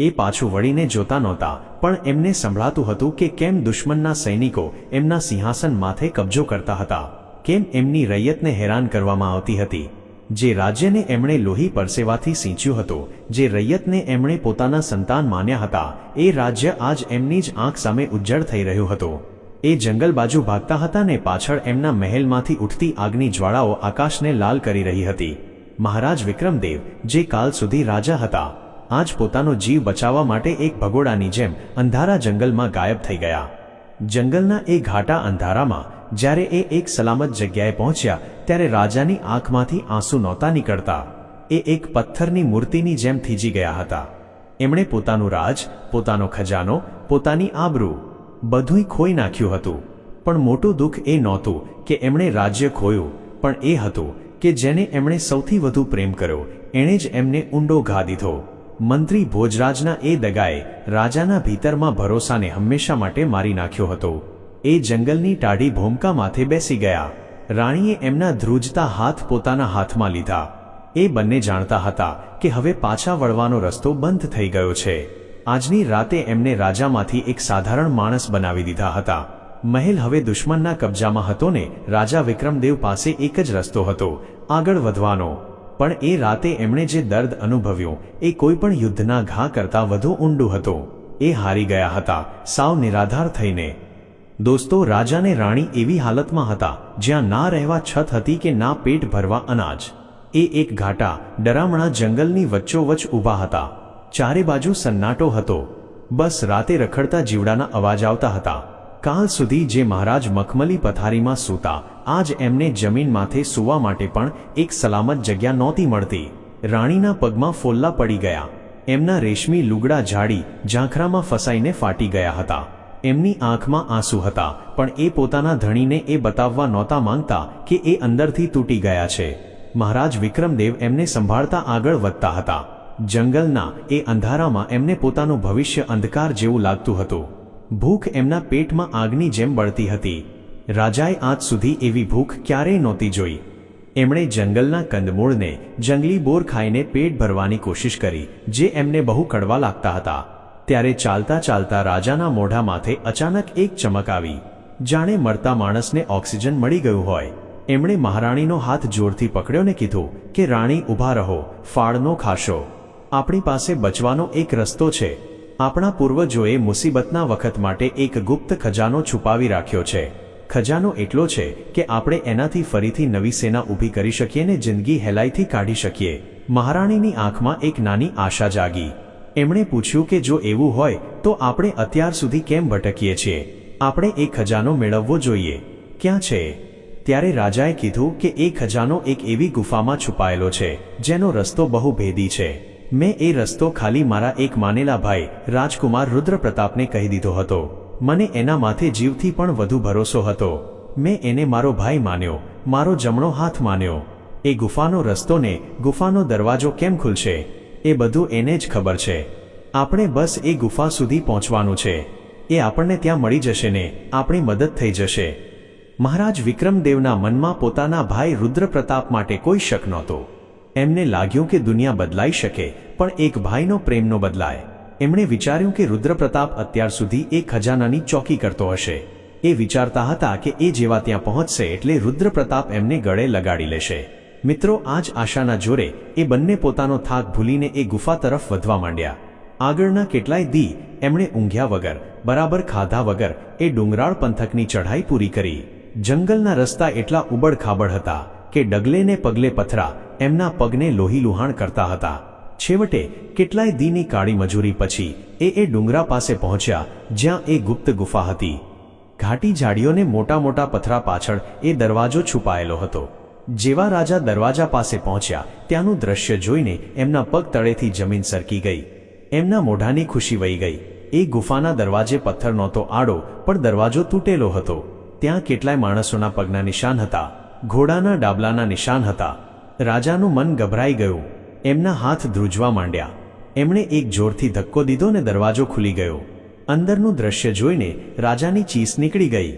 Speaker 4: એ પાછું વળીને જોતા નહોતા, પણ એમને સંભળાતું હતું કે કેમ દુશ્મનના સૈનિકો એમના સિંહાસન માથે કબજો કરતા હતા, કેમ એમની રૈયતને હેરાન કરવામાં આવતી હતી. જે રાજ્યને એમણે લોહી પરસેવાથી સિંચ્યું હતું, જે રૈયતને એમણે પોતાના સંતાન માન્યા હતા, એ રાજ્ય આજ એમની જ આંખ સામે ઉજ્જળ થઈ રહ્યું હતું. એ જંગલ બાજુ ભાગતા હતા ને પાછળ એમના મહેલમાંથી ઉઠતી આગની જ્વાળાઓ આકાશને લાલ કરી રહી હતી. મહારાજ વિક્રમદેવ, જે કાલ સુધી રાજા હતા, આજ પોતાનો જીવ બચાવવા માટે એક ભગોડાની જેમ અંધારા જંગલમાં ગાયબ થઈ ગયા. જંગલના એ ઘાટા અંધારામાં જ્યારે એ એક સલામત જગ્યાએ પહોંચ્યા, ત્યારે રાજાની આંખમાંથી આંસુ નહોતા નીકળતા. એ એક પથ્થરની મૂર્તિની જેમ થીજી ગયા હતા. એમણે પોતાનું રાજ, પોતાનો ખજાનો, પોતાની આબરૂ બધુંય ખોઈ નાખ્યું હતું. પણ મોટું દુઃખ એ નહોતું કે એમણે રાજ્ય ખોયું, પણ એ હતું કે જેને એમણે સૌથી વધુ પ્રેમ કર્યો, એણે જ એમને ઊંડો ઘા દીધો. મંત્રી ભોજરાજના એ દગાએ રાજાના ભીતરમાં ભરોસાને હંમેશા માટે મારી નાખ્યો હતો. એ જંગલની ટાઢી ભૂમકા માથે બેસી ગયા. રાણીએ એમના ધ્રુજતા હાથ પોતાના હાથમાં લીધા. એ બંને જાણતા હતા કે હવે પાછા વળવાનો રસ્તો બંધ થઈ ગયો છે. આજની રાતે એમને રાજામાંથી એક સાધારણ માણસ બનાવી દીધા હતા. મહેલ હવે દુશ્મનના કબજામાં હતો ને રાજા વિક્રમદેવ પાસે એક જ રસ્તો હતો, આગળ વધવાનો. પણ એ રાતે એમણે જે દર્દ અનુભવ્યું એ કોઈ પણ યુદ્ધના ઘા કરતાં વધુ ઊંડું હતું. એ હારી ગયા હતા, સાવ નિરાધાર થઈને. દોસ્તો, રાજાને રાણી એવી હાલતમાં હતા જ્યાં ના રહેવા છત હતી કે ના પેટ ભરવા અનાજ. એ એક ઘાટા ડરામણા જંગલની વચ્ચોવચ્ચ ઊભા હતા. ચારે બાજુ સન્નાટો હતો. બસ રાતે રખડતા જીવડાના અવાજ આવતા હતા. કાલ સુધી જે મહારાજ મખમલી પથારીમાં સૂતા, આજ એમને જમીન માથે સૂવા માટે પણ એક સલામત જગ્યા નહોતી મળતી. રાણીના પગમાં ફોલ્લા પડી ગયા. એમના રેશમી લુગડા ઝાડી ઝાંખરામાં ફસાઈને ફાટી ગયા હતા. એમની આંખમાં આંસુ હતા, પણ એ પોતાના ધણીને એ બતાવવા નહોતા માંગતા કે એ અંદરથી તૂટી ગયા છે. મહારાજ વિક્રમદેવ એમને સંભાળતા આગળ વધતા હતા. જંગલના એ અંધારામાં એમને પોતાનું ભવિષ્ય અંધકાર જેવું લાગતું હતું. ભૂખ એમના પેટમાં આગની જેમ બળતી હતી. રાજાએ આજ સુધી એવી ભૂખ ક્યારેય નહોતી જોઈ. એમણે જંગલના કંદમૂળને, જંગલી બોર ખાઈને પેટ ભરવાની કોશિશ કરી, જે એમને બહુ કડવા લાગતા હતા. ત્યારે ચાલતા ચાલતા રાજાના મોઢા માથે અચાનક એક ચમક આવી, જાણે મરતા માણસને ઓક્સિજન મળી ગયું હોય. એમણે મહારાણીનો હાથ જોરથી પકડ્યો ને કીધું કે રાણી ઊભા રહો, ફાળ ન ખાશો. આપણી પાસે બચવાનો એક રસ્તો છે. આપણા પૂર્વજોએ મુસીબતના વખત માટે એક ગુપ્ત ખજાનો છુપાવી રાખ્યો છે. ખજાનો એટલો છે કે આપણે એનાથી ફરીથી નવી સેના ઊભી કરી શકીએ ને જિંદગી હેલાઈથી કાઢી શકીએ. મહારાણીની આંખમાં એક નાની આશા જાગી. એમણે પૂછ્યું કે જો એવું હોય તો આપણે અત્યાર સુધી કેમ ભટકીએ છીએ? આપણે એ ખજાનો મેળવવો જોઈએ. ક્યાં છે? ત્યારે રાજાએ કીધું કે એ ખજાનો એક એવી ગુફામાં છુપાયેલો છે જેનો રસ્તો બહુ ભેદી છે. મેં એ રસ્તો ખાલી મારા એક માનેલા ભાઈ રાજકુમાર રુદ્રપ્રતાપને કહી દીધો હતો. મને એના માથે જીવથી પણ વધુ ભરોસો હતો. મેં એને મારો ભાઈ માન્યો, મારો જમણો હાથ માન્યો. એ ગુફાનો રસ્તો ને ગુફાનો દરવાજો કેમ ખુલશે એ બધું એને જ ખબર છે. આપણે બસ એ ગુફા સુધી પહોંચવાનું છે. એ આપણને ત્યાં મળી જશે ને આપણી મદદ થઈ જશે. મહારાજ વિક્રમદેવના મનમાં પોતાના ભાઈ રુદ્રપ્રતાપ માટે કોઈ શક નહોતો. એમને લાગ્યું કે દુનિયા બદલાઈ શકે પણ એક ભાઈનો પ્રેમ ન બદલાય. એમણે વિચાર્યું કે રુદ્રપ્રતાપ અત્યાર સુધી એ ખજાનાની ચોકી કરતો હશે. એ વિચારતા હતા કે એ જેવા ત્યાં પહોંચશે એટલે રુદ્રપ્રતાપ એમને ગળે લગાડી લેશે. મિત્રો, આ જ આશાના જોરે એ બંને પોતાનો થાક ભૂલીને એ ગુફા તરફ વધવા માંડ્યા. આગળના કેટલાય દી એમણે ઊંઘ્યા વગર, બરાબર ખાધા વગર એ ડુંગરાળ પંથકની ચઢાઈ પૂરી કરી. જંગલના રસ્તા એટલા ઉબડ-ખાબડ હતા કે ડગલે ને પગલે પથરા એમના પગને લોહીલુહાણ કરતા હતા. છેવટે કેટલાય દીની કાળી મજૂરી પછી એ ડુંગરા પાસે પહોંચ્યા જ્યાં એ ગુપ્ત ગુફા હતી. ઘાટી ઝાડીઓને મોટા મોટા પથરા પાછળ એ દરવાજો છુપાયેલો હતો. જેવા રાજા દરવાજા પાસે પહોંચ્યા ત્યાંનું દ્રશ્ય જોઈને એમના પગ તળેથી જમીન સરકી ગઈ. એમના મોઢાની ખુશી વહી ગઈ. એ ગુફાના દરવાજે પથ્થર નહોતો આડો પણ દરવાજો તૂટેલો હતો. ત્યાં કેટલાય માણસોના પગના નિશાન હતા, ઘોડાના ડાબલાના નિશાન હતા. રાજાનું મન ગભરાઈ ગયું. એમના હાથ ધ્રુજવા માંડ્યા. એમણે એક જોરથી ધક્કો દીધો ને દરવાજો ખુલી ગયો. અંદરનું દ્રશ્ય જોઈને રાજાની ચીસ નીકળી ગઈ.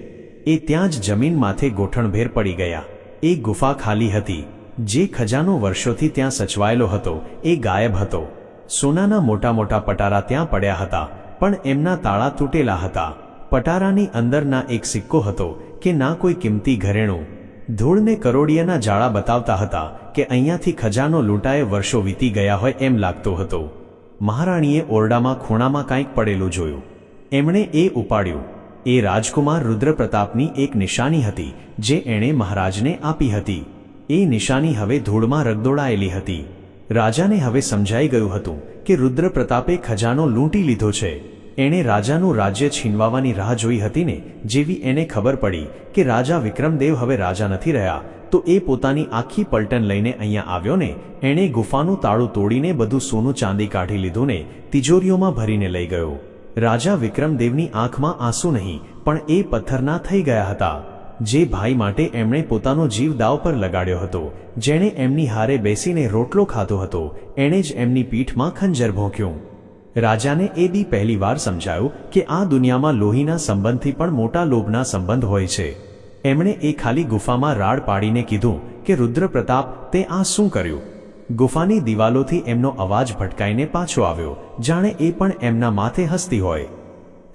Speaker 4: એ ત્યાં જ જમીન માથે ગોઠણભેર પડી ગયા. એ ગુફા ખાલી હતી. જે ખજાનો વર્ષોથી ત્યાં સચવાયેલો હતો એ ગાયબ હતો. સોનાના મોટા મોટા પટારા ત્યાં પડ્યા હતા પણ એમના તાળા તૂટેલા હતા. પટારાની અંદર ના એક સિક્કો હતો કે ના કોઈ કિંમતી ઘરેણું. ધૂળને કરોડિયાના જાળા બતાવતા હતા કે અહીંયાથી ખજાનો લૂંટાએ વર્ષો વીતી ગયા હોય એમ લાગતો હતો. મહારાણીએ ઓરડામાં ખૂણામાં કંઈક પડેલું જોયું. એમણે એ ઉપાડ્યું. એ રાજકુમાર રુદ્રપ્રતાપની એક નિશાની હતી જે એણે મહારાજને આપી હતી. એ નિશાની હવે ધૂળમાં રગદોળાયેલી હતી. રાજાને હવે સમજાઈ ગયું હતું કે રુદ્રપ્રતાપે ખજાનો લૂંટી લીધો છે. એણે રાજાનું રાજ્ય છીનવાવાની રાહ જોઈ હતી ને જેવી એને ખબર પડી કે રાજા વિક્રમદેવ હવે રાજા નથી રહ્યા તો એ પોતાની આખી પલટન લઈને અહીંયા આવ્યો ને એણે ગુફાનું તાળું તોડીને બધું સોનું ચાંદી કાઢી લીધું ને તિજોરીઓમાં ભરીને લઈ ગયો. રાજા વિક્રમદેવની આંખમાં આંસુ નહીં પણ એ પથ્થરના થઈ ગયા હતા. જે ભાઈ માટે એમણે પોતાનો જીવ દાવ પર લગાડ્યો હતો, જેણે એમની હારે બેસીને રોટલો ખાધો હતો, એણે જ એમની પીઠમાં ખંજર ભોંક્યું. રાજાને એ દી પહેલી વાર સમજાયું કે આ દુનિયામાં લોહીના સંબંધથી પણ મોટા લોભના સંબંધ હોય છે. એમણે એ ખાલી ગુફામાં રાડ પાડીને કીધું કે રુદ્રપ્રતાપ, તે આ શું કર્યું? ગુફાની દિવાલોથી એમનો અવાજ ભટકાઈને પાછો આવ્યો, જાણે એ પણ એમના માથે હસતી હોય.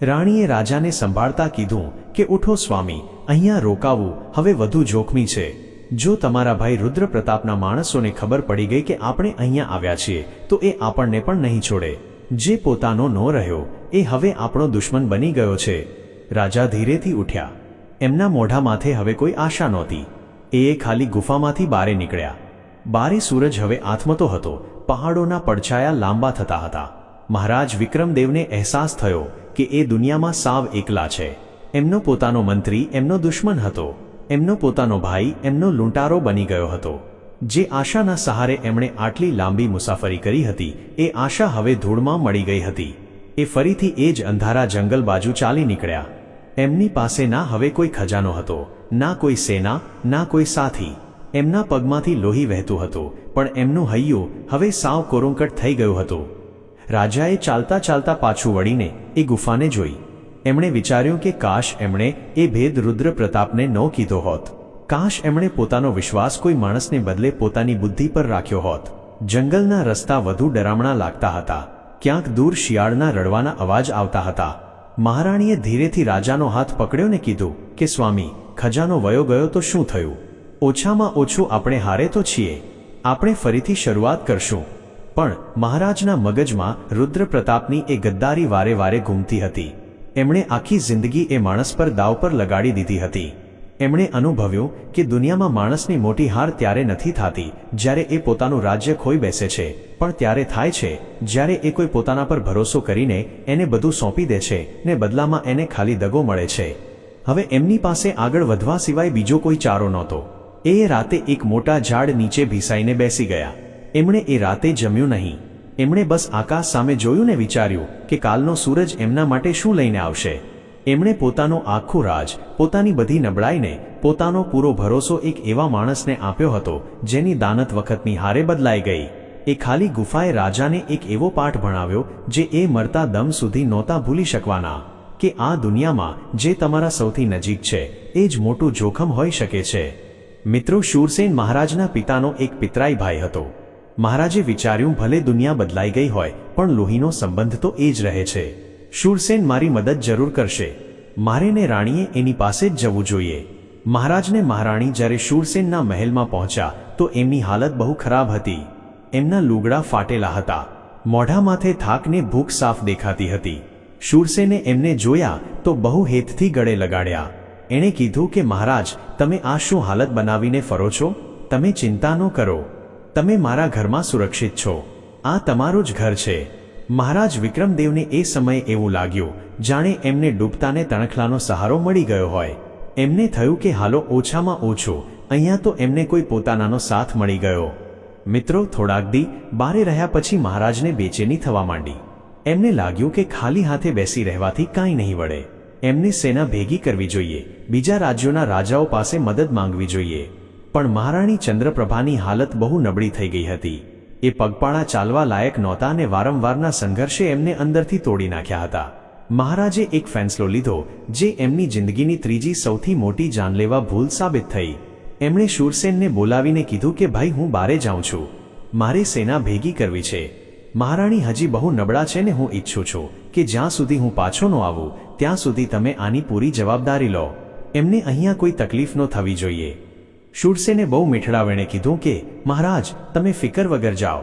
Speaker 4: રાણીએ રાજાને સંભાળતા કીધું કે ઉઠો સ્વામી, અહીંયા રોકાવું હવે વધુ જોખમી છે. જો તમારા ભાઈ રુદ્રપ્રતાપના માણસોને ખબર પડી ગઈ કે આપણે અહીંયા આવ્યા છીએ તો એ આપણને પણ નહીં છોડે. જે પોતાનો ન રહ્યો એ હવે આપણો દુશ્મન બની ગયો છે. રાજા ધીરેથી ઉઠ્યા. એમના મોઢા માથે હવે કોઈ આશા નહોતી. એ ખાલી ગુફામાંથી બારે નીકળ્યા. બારે સૂરજ હવે આથમતો હતો. પહાડોના પડછાયા લાંબા થતા હતા. મહારાજ વિક્રમદેવને અહેસાસ થયો કે એ દુનિયામાં સાવ એકલા છે. એમનો પોતાનો મંત્રી એમનો દુશ્મન હતો. એમનો પોતાનો ભાઈ એમનો લૂંટારો બની ગયો હતો. જે આશાના સહારે એમણે આટલી લાંબી મુસાફરી કરી હતી એ આશા હવે ધૂળમાં મળી ગઈ હતી. એ ફરીથી એ જ અંધારા જંગલ બાજુ ચાલી નીકળ્યા. એમની પાસે ના હવે કોઈ ખજાનો હતો, ના કોઈ સેના, ના કોઈ સાથી. એમના પગમાંથી લોહી વહેતું હતું પણ એમનું હૈયું હવે સાવ કોરુંકટ થઈ ગયું હતું. રાજાએ ચાલતા ચાલતા પાછું વળીને એ ગુફાને જોઈ. એમણે વિચાર્યું કે કાશ એમણે એ ભેદ રુદ્ર પ્રતાપને ન કીધો હોત. કાશ એમણે પોતાનો વિશ્વાસ કોઈ માણસને બદલે પોતાની બુદ્ધિ પર રાખ્યો હોત. જંગલના રસ્તા વધુ ડરામણા લાગતા હતા. ક્યાંક દૂર શિયાળના રડવાના અવાજ આવતા હતા. મહારાણીએ ધીરેથી રાજાનો હાથ પકડ્યો ને કીધું કે સ્વામી, ખજાનો વયો ગયો તો શું થયું? ઓછામાં ઓછું આપણે હારે તો છીએ. આપણે ફરીથી શરૂઆત કરશું. પણ મહારાજના મગજમાં રુદ્ર પ્રતાપની એ ગદ્દારી વારે વારે ઘૂમતી હતી. એમણે આખી જિંદગી એ માણસ પર દાવ પર લગાડી દીધી હતી. એમણે અનુભવ્યું કે દુનિયામાં માણસની મોટી હાર ત્યારે નથી થતી જ્યારે એ પોતાનું રાજ્ય ખોઈ બેસે છે, પણ ત્યારે થાય છે જ્યારે એ કોઈ પોતાના પર ભરોસો કરીને એને બધું સોંપી દે છે ને બદલામાં એને ખાલી દગો મળે છે. હવે એમની પાસે આગળ વધવા સિવાય બીજો કોઈ ચારો નહોતો. એ રાતે એક મોટા ઝાડ નીચે ભીસાઈને બેસી ગયા. એમણે એ રાતે જમ્યું નહીં. એમણે બસ આકાશ સામે જોયું ને વિચાર્યું કે કાલનો સૂરજ એમના માટે શું લઈને આવશે. એમણે પોતાનું આખું રાજ, પોતાની બધી નબળાઈને, પોતાનો પૂરો ભરોસો એક એવા માણસને આપ્યો હતો જેની દાનત વખતની હારે બદલાઈ ગઈ. એ ખાલી ગુફાએ રાજાને એક એવો પાઠ ભણાવ્યો જે એ મરતા દમ સુધી નહોતા ભૂલી શકવાના, કે આ દુનિયામાં જે તમારા સૌથી નજીક છે એ જ મોટું જોખમ હોઈ શકે છે. મિત્રો, શૂરસેન મહારાજના પિતાનો એક પિતરાઈ ભાઈ હતો. મહારાજે વિચાર્યું, ભલે દુનિયા બદલાઈ ગઈ હોય પણ લોહીનો સંબંધ તો એ જ રહે છે. શૂરસેન મારી મદદ જરૂર કરશે. મારે ને રાણીએ એની પાસે જ જવું જોઈએ. મહારાજને મહારાણી જ્યારે શૂરસેનના મહેલમાં પહોંચ્યા તો એમની હાલત બહુ ખરાબ હતી. એમના લુગડા ફાટેલા હતા. મોઢા માથે થાક ને ભૂખ સાફ દેખાતી હતી. શૂરસેને એમને જોયા તો બહુ હેતથી ગળે લગાડ્યા. એણે કીધું કે મહારાજ, તમે આ શું હાલત બનાવીને ફરો છો? તમે ચિંતા ન કરો. તમે મારા ઘરમાં સુરક્ષિત છો. આ તમારું જ ઘર છે. મહારાજ વિક્રમદેવને એ સમયે એવું લાગ્યું જાણે એમને ડૂબતાને તણખલાનો સહારો મળી ગયો હોય. એમને થયું કે હાલો, ઓછામાં ઓછું અહીંયા તો એમને કોઈ પોતાનાનો સાથ મળી ગયો. મિત્રો, થોડાક દી બારે રહ્યા પછી મહારાજને બેચેની થવા માંડી. એમને લાગ્યું કે ખાલી હાથે બેસી રહેવાથી કાંઈ નહીં વળે. એમને સેના ભેગી કરવી જોઈએ, બીજા રાજ્યોના રાજાઓ પાસે મદદ માંગવી જોઈએ. પણ મહારાણી ચંદ્રપ્રભાની હાલત બહુ નબળી થઈ ગઈ હતી. એ પગપાળા ચાલવા લાયક નહોતા અને વારંવારના સંઘર્ષે એમને અંદરથી તોડી નાખ્યા હતા. મહારાજે એક ફેંસલો લીધો જે એમની જિંદગીની ત્રીજી સૌથી મોટી જાનલેવા ભૂલ સાબિત થઈ. એમણે શૂરસેનને બોલાવીને કીધું કે ભાઈ, હું બારે જાઉં છું. મારે સેના ભેગી કરવી છે. મહારાણી હજી બહુ નબળા છે ને હું ઈચ્છું છું કે જ્યાં સુધી હું પાછો ન આવું ત્યાં સુધી તમે આની પૂરી જવાબદારી લો. એમને અહીંયા કોઈ તકલીફ ન થવી જોઈએ. શૂરસેને બહુ મીઠડાવીને કીધું કે મહારાજ, તમે ફિકર વગર જાઓ.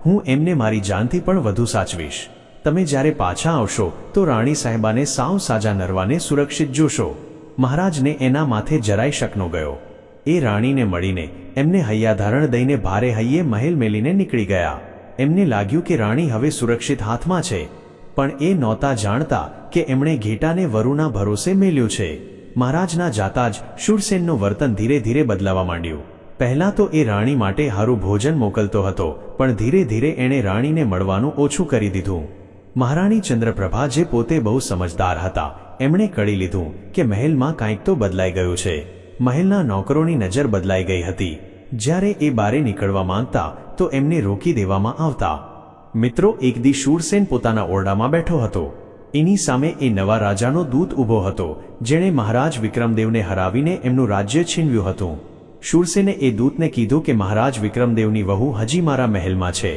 Speaker 4: હું એમને મારી જાનથી પણ વધુ સાચવીશ. તમે જ્યારે પાછા આવશો તો રાણી સાહેબાને સાવ સાજા નરવાને સુરક્ષિત જોશો. મહારાજને એના માથે જરાય શક ન ગયો. એ રાણીને મળીને એમને હૈયાધારણ દઈને ભારે હૈયે મહેલ મેલીને નીકળી ગયા. એમને લાગ્યું કે રાણી હવે સુરક્ષિત હાથમાં છે. પણ એ નહોતા જાણતા કે એમણે ઘેટાને વરુના ભરોસે મેલ્યું છે. મહારાજના જાતા જ શૂરસેનનું વર્તન ધીરે ધીરે બદલાવા માંડ્યું. પહેલાં તો એ રાણી માટે હારું ભોજન મોકલતો હતો, પણ ધીરે ધીરે એણે રાણીને મળવાનું ઓછું કરી દીધું. મહારાણી ચંદ્રપ્રભા, જે પોતે બહુ સમજદાર હતા, એમણે કળી લીધું કે મહેલમાં કાંઈક તો બદલાઈ ગયું છે. મહેલના નોકરોની નજર બદલાઈ ગઈ હતી. જ્યારે એ બારે નીકળવા માંગતા તો એમને રોકી દેવામાં આવતા. મિત્રો, એક દી શૂરસેન પોતાના ઓરડામાં બેઠો હતો. એની સામે એ નવા રાજાનો દૂત ઊભો હતો જેણે મહારાજ વિક્રમદેવને હરાવીને એમનું રાજ્ય છીનવ્યું હતું. શૂરસેને એ દૂતને કીધું કે મહારાજ વિક્રમદેવની વહુ હજી મારા મહેલમાં છે.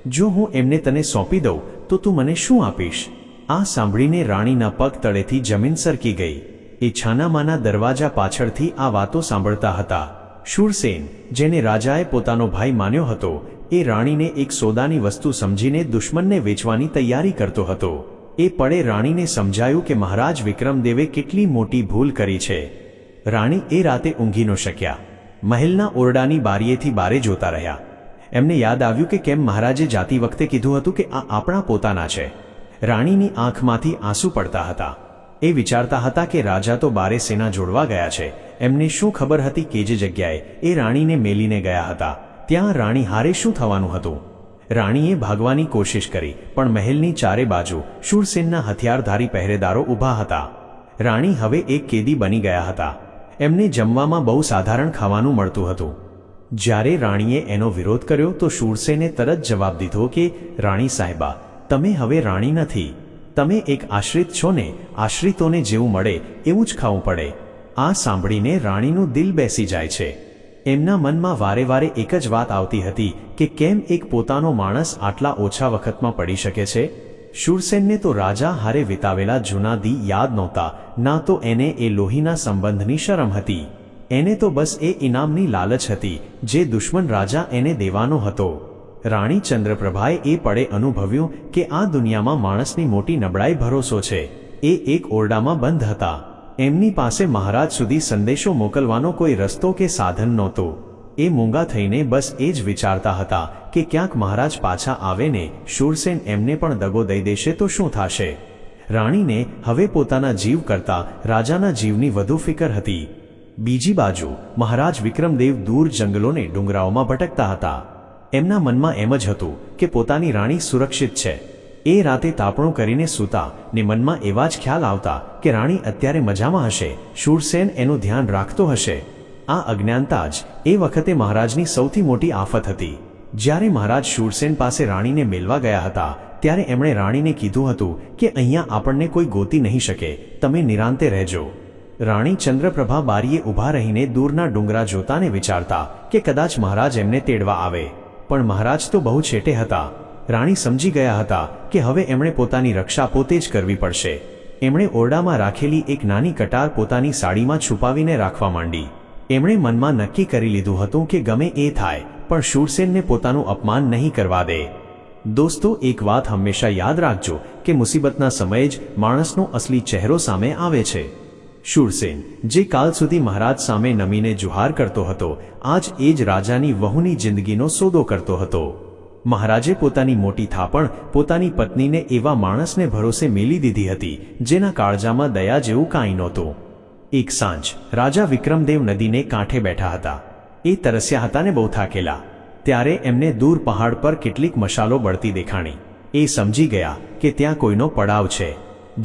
Speaker 4: જો હું એમને તને સોંપી દઉં તો તું મને શું આપીશ? આ સાંભળીને રાણીના પગ તળેથી જમીન સરકી ગઈ. એ છાનામાના દરવાજા પાછળથી આ વાતો સાંભળતા હતા. શૂરસેન, જેને રાજાએ પોતાનો ભાઈ માન્યો હતો, એ રાણીને એક સોદાની વસ્તુ સમજીને દુશ્મનને વેચવાની તૈયારી કરતો હતો. એ પળે રાણીને સમજાયું કે મહારાજ વિક્રમદેવે કેટલી મોટી ભૂલ કરી છે. રાણી એ રાતે ઊંઘી ન શક્યા. મહેલના ઓરડાની બારીએથી બારે જોતા રહ્યા. એમને યાદ આવ્યું કે કેમ મહારાજે જાતી વખતે કીધું હતું કે આ આપણા પોતાના છે. રાણીની આંખમાંથી આંસુ પડતા હતા. એ વિચારતા હતા કે રાજા તો બારે સેના જોડવા ગયા છે. એમને શું ખબર હતી કે જે જગ્યાએ એ રાણીને મેલીને ગયા હતા ત્યાં રાણી હારે શું થવાનું હતું. રાણીએ ભાગવાની કોશિશ કરી, પણ મહેલની ચારે બાજુ શૂરસેનના હથિયારધારી પહેરેદારો ઊભા હતા. રાણી હવે એક કેદી બની ગયા હતા. એમને જમવામાં બહુ સાધારણ ખાવાનું મળતું હતું. જ્યારે રાણીએ એનો વિરોધ કર્યો તો શૂરસેને તરત જવાબ દીધો કે રાણી સાહેબા, તમે હવે રાણી નથી. તમે એક આશ્રિત છો ને, આશ્રિતોને જેવું મળે એવું જ ખાવું પડે. આ સાંભળીને રાણીનું દિલ બેસી જાય છે. એમના મનમાં વારે વારે એક જ વાત આવતી હતી કે કેમ એક પોતાનો માણસ આટલા ઓછા વખતમાં પડી શકે છે. શૂરસેનને તો રાજા હારે વિતાવેલા જૂના દી યાદ નહોતા, ના તો એને એ લોહીના સંબંધની શરમ હતી. એને તો બસ એ ઇનામની લાલચ હતી જે દુશ્મન રાજા એને દેવાનો હતો. રાણી ચંદ્રપ્રભાએ એ પળે અનુભવ્યું કે આ દુનિયામાં માણસની મોટી નબળાઈ ભરોસો છે. એ એક ઓરડામાં બંધ હતા. એમની પાસે મહારાજ સુધી સંદેશો મોકલવાનો કોઈ રસ્તો કે સાધન નહોતું. એ મૂંગા થઈને બસ એ જ વિચારતા હતા કે ક્યાંક મહારાજ પાછા આવે ને શૂરસેન એમને પણ દગો દઈ દેશે તો શું થશે. રાણીને હવે પોતાના જીવ કરતાં રાજાના જીવની વધુ ફિકર હતી. બીજી બાજુ મહારાજ વિક્રમદેવ દૂર જંગલોને ડુંગરાઓમાં ભટકતા હતા. એમના મનમાં એમ જ હતું કે પોતાની રાણી સુરક્ષિત છે. એ રાતે તાપણું કરીને સૂતા ને મનમાં એવા જ ખ્યાલ આવતા કે રાણી અત્યારે મજામાં હશે, શૂરસેન એનું ધ્યાન રાખતો હશે. આ અજ્ઞાનતા જ એ વખતે મહારાજની સૌથી મોટી આફત હતી. જ્યારે મહારાજ શૂરસેન પાસે રાણીને મેળવા ગયા હતા ત્યારે એમણે રાણીને કીધું હતું કે અહીંયા આપણને કોઈ ગોતી નહીં શકે, તમે નિરાંતે રહેજો. રાણી ચંદ્રપ્રભા બારીએ ઊભા રહીને દૂરના ડુંગરા જોતાને વિચારતા કે કદાચ મહારાજ એમને તેડવા આવે. પણ મહારાજ તો બહુ છેટે હતા. રાણી સમજી ગયા હતા કે હવે એમણે પોતાની રક્ષા પોતે જ કરવી પડશે. એમણે ઓરડામાં રાખેલી એક નાની કટાર પોતાની સાડીમાં છુપાવીને રાખવા માંડી. એમણે મનમાં નક્કી કરી લીધું હતું કે ગમે એ થાય પણ શૂરસેનને પોતાનું અપમાન નહીં કરવા દે. દોસ્તો, એક વાત હંમેશા યાદ રાખજો કે મુસીબતના સમયે જ માણસનો અસલી ચહેરો સામે આવે છે. શૂરસેન, જે કાલ સુધી મહારાજ સામે નમીને જુહાર કરતો હતો, આજ એ જ રાજાની વહુની જિંદગીનો સોદો કરતો હતો. મહારાજે પોતાની મોટી થાપણ પોતાની પત્નીને એવા માણસને ભરોસે મેલી દીધી હતી જેના કાળજામાં દયા જેવું કાંઈ નહોતું. એક સાંજ રાજા વિક્રમદેવ નદીને કાંઠે બેઠા હતા. એ તરસ્યા હતા ને બહુ થાકેલા. ત્યારે એમને દૂર પહાડ પર કેટલીક મશાલો બળતી દેખાણી. એ સમજી ગયા કે ત્યાં કોઈનો પડાવ છે.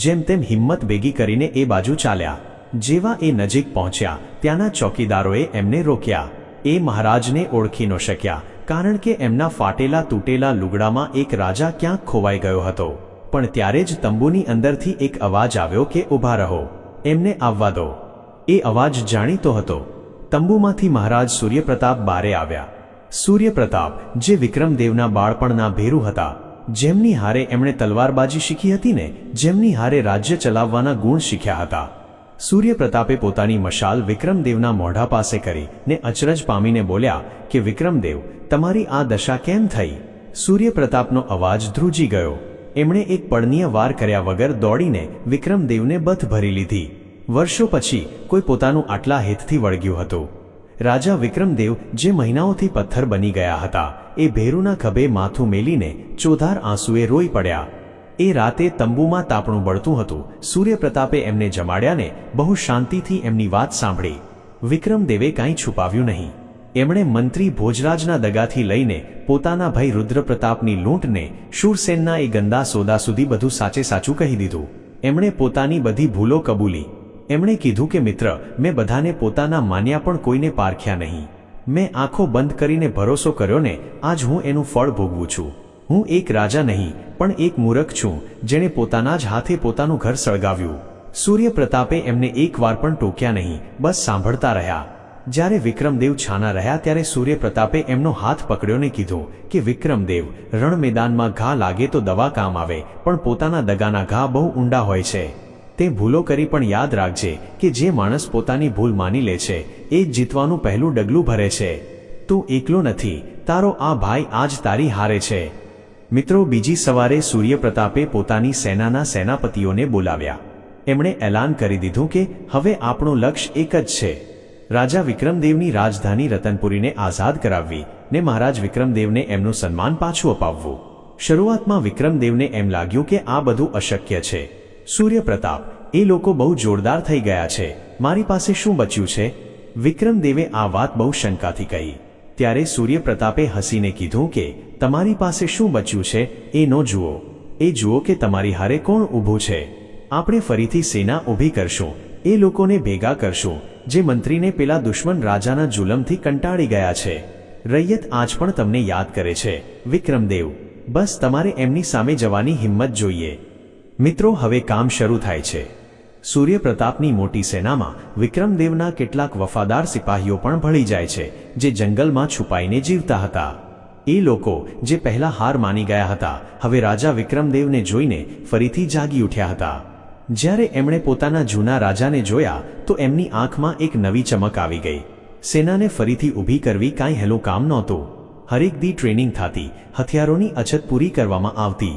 Speaker 4: જેમ તેમ હિંમત ભેગી કરીને એ બાજુ ચાલ્યા. જેવા એ નજીક પહોંચ્યા ત્યાંના ચોકીદારોએ એમને રોક્યા. એ મહારાજને ઓળખી ન શક્યા કારણ કે એમના ફાટેલા તૂટેલા લુગડામાં એક રાજા ક્યાંક ખોવાઈ ગયો હતો. પણ ત્યારે જ તંબુની અંદરથી એક અવાજ આવ્યો કે ઊભા રહો, એમને આવવા દો. એ અવાજ જાણીતો હતો. તંબુમાંથી મહારાજ સૂર્યપ્રતાપ બારે આવ્યા. સૂર્યપ્રતાપ જે વિક્રમદેવના બાળપણના ભેરુ હતા, જેમની હારે એમણે તલવારબાજી શીખી હતી ને, જેમની હારે રાજ્ય ચલાવવાના ગુણ શીખ્યા હતા. સૂર્યપ્રતાપે પોતાની મશાલ વિક્રમદેવના મોઢા પાસે કરી ને અચરજ પામીને બોલ્યા કે વિક્રમદેવ, તમારી આ દશા કેમ થઈ? સૂર્યપ્રતાપનો અવાજ ધ્રુજી ગયો. એમણે એક પળનીય વાર કર્યા વગર દોડીને વિક્રમદેવને બથ ભરી લીધી. વર્ષો પછી કોઈ પોતાનું આટલા હેતથી વળગ્યું હતું. રાજા વિક્રમદેવ જે મહિનાઓથી પથ્થર બની ગયા હતા, એ ભેરુના ખભે માથું મેલીને ચોધાર આંસુએ રોઈ પડ્યા. એ રાતે તંબુમાં તાપણું બળતું હતું. સૂર્યપ્રતાપે એમને જમાડ્યા ને બહુ શાંતિથી એમની વાત સાંભળી. વિક્રમદેવે કાંઈ છુપાવ્યું નહીં. એમણે મંત્રી ભોજરાજના દગાથી લઈને પોતાના ભાઈ રુદ્રપ્રતાપની લૂંટને શૂરસેનના એ ગંદા સોદા સુધી બધું સાચે સાચું કહી દીધું. એમણે પોતાની બધી ભૂલો કબૂલી. એમણે કીધું કે મિત્ર, મેં બધાને પોતાના માન્યા પણ કોઈને પારખ્યા નહીં. મેં આંખો બંધ કરીને ભરોસો કર્યો ને આજ હું એનું ફળ ભોગવું છું. હું એક રાજા નહીં પણ એક મૂરખ છું જેણે પોતાના જ હાથે પોતાનું ઘર સળગાવ્યું. સૂર્યપ્રતાપે એમને એક વાર પણ ટોક્યા નહીં, બસ સાંભળતા રહ્યા. જ્યારે વિક્રમદેવ છાના રહ્યા ત્યારે સૂર્યપ્રતાપે એમનો હાથ પકડ્યો ને કીધું કે વિક્રમદેવ, રણ મેદાનમાં ઘા લાગે તો દવા કામ આવે પણ પોતાના દગાના ઘા બહુ ઊંડા હોય છે. તે ભૂલો કરી પણ યાદ રાખજે કે જે માણસ પોતાની ભૂલ માની લે છે એ જ જીતવાનું પહેલું ડગલું ભરે છે. તું એકલો નથી, તારો આ ભાઈ આજ તારી હારે છે. મિત્રો, બીજી સવારે સૂર્યપ્રતાપે પોતાની સેનાના સેનાપતિઓને બોલાવ્યા. એમણે એલાન કરી દીધું કે હવે આપણું લક્ષ્ય એક જ છે, રાજા વિક્રમદેવની રાજધાની રતનપુરીને આઝાદ કરાવવી ને મહારાજ વિક્રમદેવને એમનું સન્માન પાછું અપાવવું. શરૂઆતમાં વિક્રમદેવને એમ લાગ્યું કે આ બધું અશક્ય છે. સૂર્યપ્રતાપ, એ લોકો બહુ જોરદાર થઈ ગયા છે, મારી પાસે શું બચ્યું છે? વિક્રમદેવે આ વાત બહુ શંકાથી કહી. ત્યારે સૂર્યપ્રતાપે હસીને કીધું કે તમારી પાસે શું બચ્યું છે એ ન જુઓ, એ જુઓ કે તમારી હારે કોણ ઊભું છે. આપણે ફરીથી સેના ઊભી કરશું, એ લોકોને ભેગા કરશું જે મંત્રીને પેલા દુશ્મન રાજાના જુલમથી કંટાળી ગયા છે. રૈયત આજ પણ તમને યાદ કરે છે વિક્રમદેવ. બસ તમારે એમની સામે જવાની હિંમત જોઈએ. મિત્રો, હવે કામ શરૂ થાય છે. સૂર્યપ્રતાપની મોટી સેનામાં વિક્રમદેવના કેટલાક વફાદાર સિપાહીઓ પણ ભળી જાય છે, જે જંગલમાં છુપાઈને જીવતા હતા. એ લોકો જે પહેલા હાર માની ગયા હતા, હવે રાજા વિક્રમદેવને જોઈને ફરીથી જાગી ઉઠ્યા હતા. જ્યારે એમણે પોતાના જૂના રાજાને જોયા તો એમની આંખમાં એક નવી ચમક આવી ગઈ. સેનાને ફરીથી ઊભી કરવી કાંઈ હેલું કામ નહોતું. હરેક દી ટ્રેનિંગ થતી, હથિયારોની અછત પૂરી કરવામાં આવતી.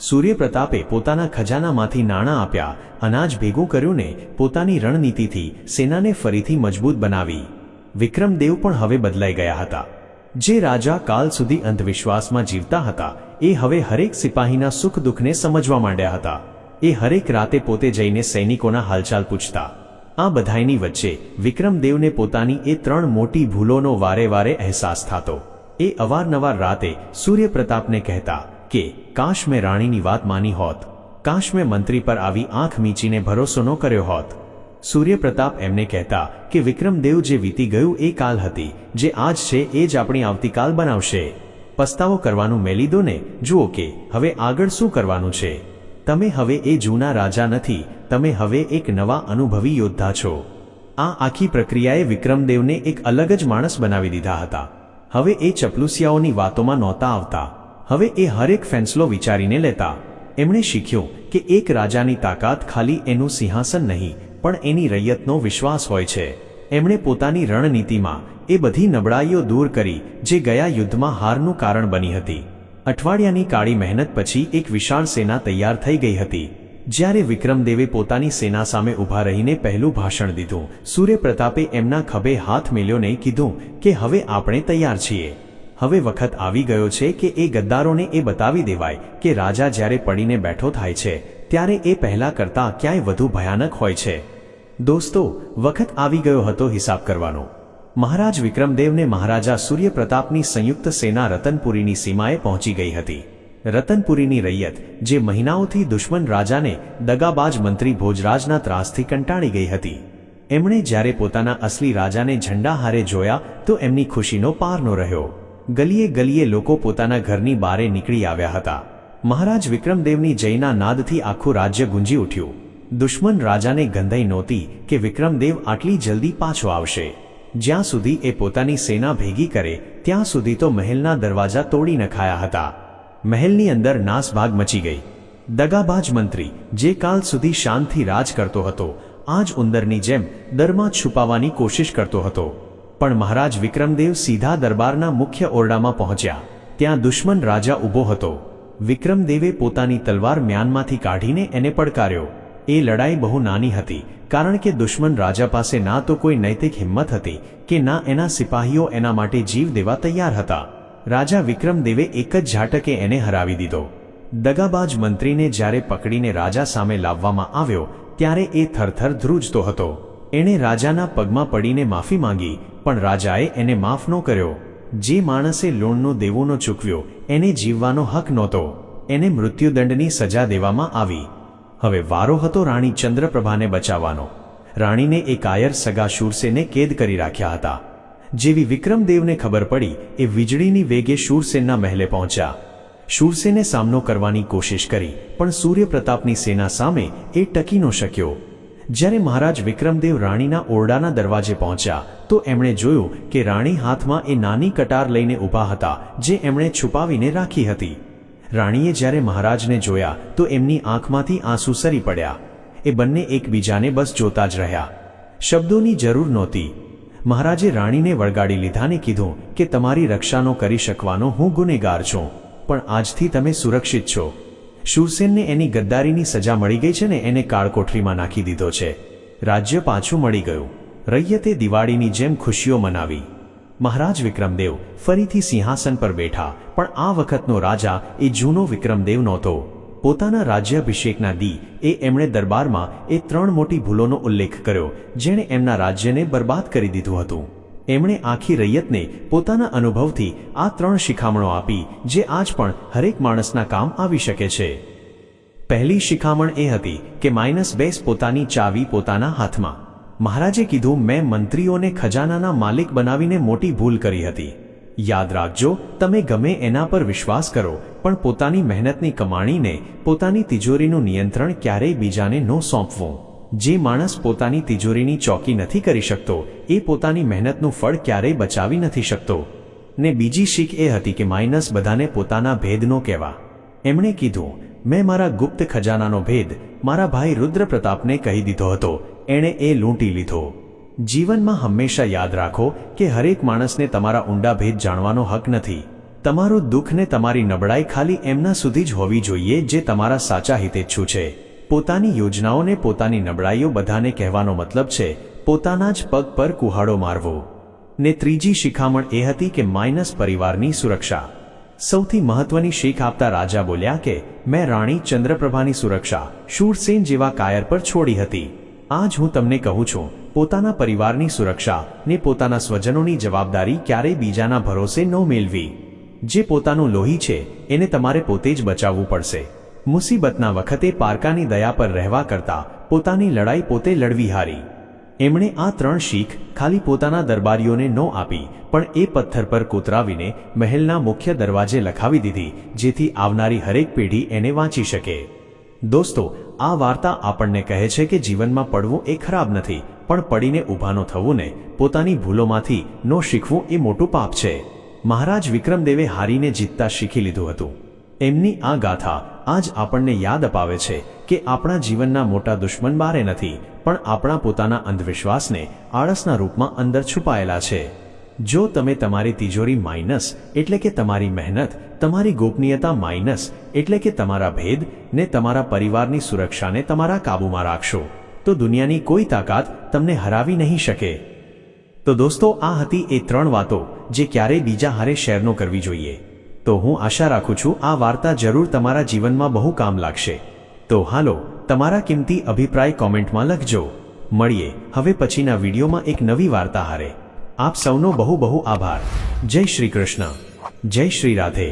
Speaker 4: સૂર્યપ્રતાપે પોતાના ખજાનામાંથી નાણાં આપ્યા, અનાજ ભેગું કર્યું ને પોતાની રણનીતિથી સેનાને ફરીથી મજબૂત બનાવી. વિક્રમદેવ પણ હવે બદલાઈ ગયા હતા. જે રાજા કાલ સુધી અંધવિશ્વાસમાં જીવતા હતા, એ હવે હરેક સિપાહીના સુખ દુઃખને સમજવા માંડ્યા હતા. એ હરેક રાતે પોતે જઈને સૈનિકોના હાલચાલ પૂછતા. આ બધાયની વચ્ચે વિક્રમદેવને પોતાની એ 3 મોટી ભૂલોનો વારે વારે અહેસાસ થતો. એ અવારનવાર રાતે સૂર્યપ્રતાપને કહેતા કે કાશ મેં રાણીની વાત માની હોત, કાશ મેં મંત્રી પર આવી આંખ મીચીને ભરોસો ન કર્યો હોત. સૂર્યપ્રતાપ એમને કહેતા કે વિક્રમદેવ, જે વીતી ગયું એ કાલ હતી, જે આજ છે એ જ આપણી આવતીકાલ બનાવશે. પસ્તાવો કરવાનું મેલી દો ને, જુઓ કે હવે આગળ શું કરવાનું છે. તમે હવે એ જૂના રાજા નથી, તમે હવે એક નવા અનુભવી યોદ્ધા છો. આ આખી પ્રક્રિયાએ વિક્રમદેવને એક અલગ જ માણસ બનાવી દીધા હતા. હવે એ ચપલુસિયાઓની વાતોમાં નહોતા આવતા. હવે એ હરેક ફેંસલો વિચારીને લેતા. એમણે શીખ્યું કે એક રાજાની તાકાત ખાલી એનું સિંહાસન નહીં, પણ એની રૈયતનો વિશ્વાસ હોય છે. એમણે પોતાની રણનીતિમાં એ બધી નબળાઈઓ દૂર કરી જે ગયા યુદ્ધમાં હારનું કારણ બની હતી. અઠવાડિયાની કાળી મહેનત પછી એક વિશાળ સેના તૈયાર થઈ ગઈ હતી. જ્યારે વિક્રમદેવે પોતાની સેના સામે ઊભા રહીને પહેલું ભાષણ દીધું, સૂર્યપ્રતાપે એમના ખભે હાથ મેલ્યો ને કીધું કે હવે આપણે તૈયાર છીએ. હવે વખત આવી ગયો છે કે એ ગદ્દારોને એ બતાવી દેવાય કે રાજા જ્યારે પડીને બેઠો થાય છે ત્યારે એ પહેલા કરતાં ક્યાંય વધુ ભયાનક હોય છે. દોસ્તો, વખત આવી ગયો હતો હિસાબ કરવાનો. મહારાજ વિક્રમદેવને મહારાજા સૂર્યપ્રતાપની સંયુક્ત સેના રતનપુરીની સીમાએ પહોંચી ગઈ હતી. રતનપુરીની રૈયત, જે મહિનાઓથી દુશ્મન રાજાને દગાબાજ મંત્રી ભોજરાજના ત્રાસથી કંટાળી ગઈ હતી, એમણે જ્યારે પોતાના અસલી રાજાને ઝંડા હારે જોયા તો એમની ખુશીનો પાર ન રહ્યો. ગલીએ ગલીએ લોકો પોતાના ઘરની બારે નીકળી આવ્યા હતા. મહારાજ વિક્રમદેવની જયના નાદથી આખું રાજ્ય ગુંજી ઉઠ્યું. દુશ્મન રાજાને ગંધાઈ નહોતી કે વિક્રમદેવ આટલી જલ્દી પાછો આવશે. જ્યાં સુધી એ પોતાની સેના ભેગી કરે ત્યાં સુધી તો મહેલના દરવાજા તોડી નખાયા હતા. મહેલની અંદર નાસભાગ મચી ગઈ. દગાબાજ મંત્રી, જે કાલ સુધી શાંતિથી રાજ કરતો હતો, આજ ઉંદરની જેમ દરમાં છુપાવવાની કોશિશ કરતો હતો. પણ મહારાજ વિક્રમદેવ સીધા દરબારના મુખ્ય ઓરડામાં પહોંચ્યા. ત્યાં દુશ્મન રાજા ઊભો હતો. વિક્રમદેવે પોતાની તલવાર મ્યાનમાંથી કાઢીને એને પડકાર્યો. એ લડાઈ બહુ નાની હતી, કારણ કે દુશ્મન રાજા પાસે ના તો કોઈ નૈતિક હિંમત હતી કે ના એના સિપાહીઓ એના માટે જીવ દેવા તૈયાર હતા. રાજા વિક્રમદેવે એક જ ઝાટકે એને હરાવી દીધો. દગાબાજ મંત્રીને જ્યારે પકડીને રાજા સામે લાવવામાં આવ્યો ત્યારે એ થરથર ધ્રુજતો હતો. એણે રાજાના પગમાં પડીને માફી માંગી, પણ રાજાએ એને માફ ન કર્યો. જે માણસે લોણનો દેવો ન ચૂકવ્યો એને જીવવાનો હક નહોતો. એને મૃત્યુદંડની સજા દેવામાં આવી. હવે વારો હતો રાણી ચંદ્રપ્રભાને બચાવવાનો. રાણીને એ કાયર સગા શૂરસેને કેદ કરી રાખ્યા હતા. જેવી વિક્રમદેવને ખબર પડી એ વીજળીની વેગે શૂરસેનના મહેલે પહોંચ્યા. શૂરસેને સામનો કરવાની કોશિશ કરી, પણ સૂર્યપ્રતાપની સેના સામે એ ટકી ન શક્યો. જ્યારે મહારાજ વિક્રમદેવ રાણીના ઓરડાના દરવાજે પહોંચ્યા તો એમણે જોયું કે રાણી હાથમાં એ નાની કટાર લઈને ઊભા હતા, જે એમણે છુપાવીને રાખી હતી. રાણીએ જ્યારે મહારાજને જોયા તો એમની આંખમાંથી આંસુ સરી પડ્યા. એ બંને એકબીજાને બસ જોતા જ રહ્યા. શબ્દોની જરૂર નહોતી. મહારાજે રાણીને વળગાડી લીધાને કીધું કે તમારી રક્ષા ન કરી શકવાનો હું ગુનેગાર છું, પણ આજથી તમે સુરક્ષિત છો. શૂરસેનને એની ગદ્દારીની સજા મળી ગઈ છે ને એને કાળકોઠરીમાં નાખી દીધો છે. રાજ્ય પાછું મળી ગયું. રૈયતે દિવાળીની જેમ ખુશીઓ મનાવી. મહારાજ વિક્રમદેવ ફરીથી સિંહાસન પર બેઠા, પણ આ વખતનો રાજા એ જૂનો વિક્રમદેવ નહોતો. પોતાના રાજ્યાભિષેકના દી એ એમણે દરબારમાં એ 3 મોટી ભૂલોનો ઉલ્લેખ કર્યો જેણે એમના રાજ્યને બરબાદ કરી દીધું હતું. એમણે આખી રૈયતને પોતાના અનુભવથી આ 3 શિખામણો આપી જે આજ પણ હરેક માણસના કામ આવી શકે છે. પહેલી શિખામણ એ હતી કે -2 પોતાની ચાવી પોતાના હાથમાં. મહારાજે કીધું, મેં મંત્રીઓને ખજાનાના માલિક બનાવીને મોટી ભૂલ કરી હતી. યાદ રાખજો, તમે ગમે એના પર વિશ્વાસ કરો, પણ પોતાની મહેનતની કમાણીને, પોતાની તિજોરીનું નિયંત્રણ ક્યારેય બીજાને ન સોંપવું. જે માણસ પોતાની તિજોરીની ચોકી નથી કરી શકતો, એ પોતાની મહેનતનું ફળ ક્યારેય બચાવી નથી શકતો. ને બીજી શીખ એ હતી કે માઇનસ બધાને પોતાના ભેદ ન કહેવા. એમણે કીધું, મેં મારા ગુપ્ત ખજાનાનો ભેદ મારા ભાઈ રુદ્રપ્રતાપને કહી દીધો હતો, એણે એ લૂંટી લીધો. જીવનમાં હંમેશા યાદ રાખો કે હરેક માણસને તમારા ઊંડા ભેદ જાણવાનો હક નથી. તમારું દુઃખ ને તમારી નબળાઈ ખાલી એમના સુધી જ હોવી જોઈએ જે તમારા સાચા હિતેચ્છુ છે. પોતાની યોજનાઓને, પોતાની નબળાઈઓ બધાને કહેવાનો મતલબ છે પોતાના જ પગ પર કુહાડો મારવો. ને ત્રીજી શિખામણ એ હતી કે માઇનસ પરિવારની સુરક્ષા. સૌથી મહત્વની શીખ આપતા રાજા બોલ્યા કે મેં રાણી ચંદ્રપ્રભાની સુરક્ષા શૂરસેન જેવા કાયર પર છોડી હતી. આજ હું તમને કહું છું, પોતાના પરિવારની સુરક્ષા ને પોતાના સ્વજનોની જવાબદારી ક્યારેય બીજાના ભરોસે ન મેળવી. જે પોતાનું લોહી છે એને તમારે પોતે જ બચાવવું પડશે. મુસીબતના વખતે પારકાની દયા પર રહેવા કરતાં પોતાની લડાઈ પોતે લડવી હારી. એમણે આ 3 શીખ ખાલી પોતાના દરબારીઓને ન આપી, પણ એ પથ્થર પર કોતરાવીને મહેલના મુખ્ય દરવાજે લખાવી દીધી, જેથી આવનારી હરેક પેઢી એને વાંચી શકે. દોસ્તો, આ વાર્તા આપણને કહે છે કે જીવનમાં પડવું એ ખરાબ નથી, પણ પડીને ઊભા ન થવું ને પોતાની ભૂલોમાંથી ન શીખવું એ મોટું પાપ છે. મહારાજ વિક્રમદેવે હારીને જીતતા શીખી લીધું હતું. એમની આ ગાથા આજ આપણને યાદ અપાવે છે કે આપણા જીવનના મોટા દુશ્મન બારે નથી, પણ આપણા પોતાના અંધવિશ્વાસને આળસના રૂપમાં અંદર છુપાયેલા છે. જો તમે તમારી તિજોરી માઇનસ એટલે કે તમારી મહેનત, તમારી ગોપનીયતા માઇનસ એટલે કે તમારા ભેદ ને તમારા પરિવારની સુરક્ષાને તમારા કાબૂમાં રાખશો, તો દુનિયાની કોઈ તાકાત તમને હરાવી નહીં શકે. તો દોસ્તો, આ હતી એ 3 વાતો જે ક્યારેય બીજા હારે શેર ન કરવી જોઈએ. તો હું આશા રાખું છું આ વાર્તા જરૂર તમારા જીવનમાં બહુ કામ લાગશે. તો હાલો, તમારા કિંમતી અભિપ્રાય કોમેન્ટમાં લખજો. મળીએ હવે પછીના વિડીયોમાં એક નવી વાર્તા હારે. આપ સૌનો બહુ બહુ આભાર. જય શ્રી કૃષ્ણ, જય શ્રી રાધે.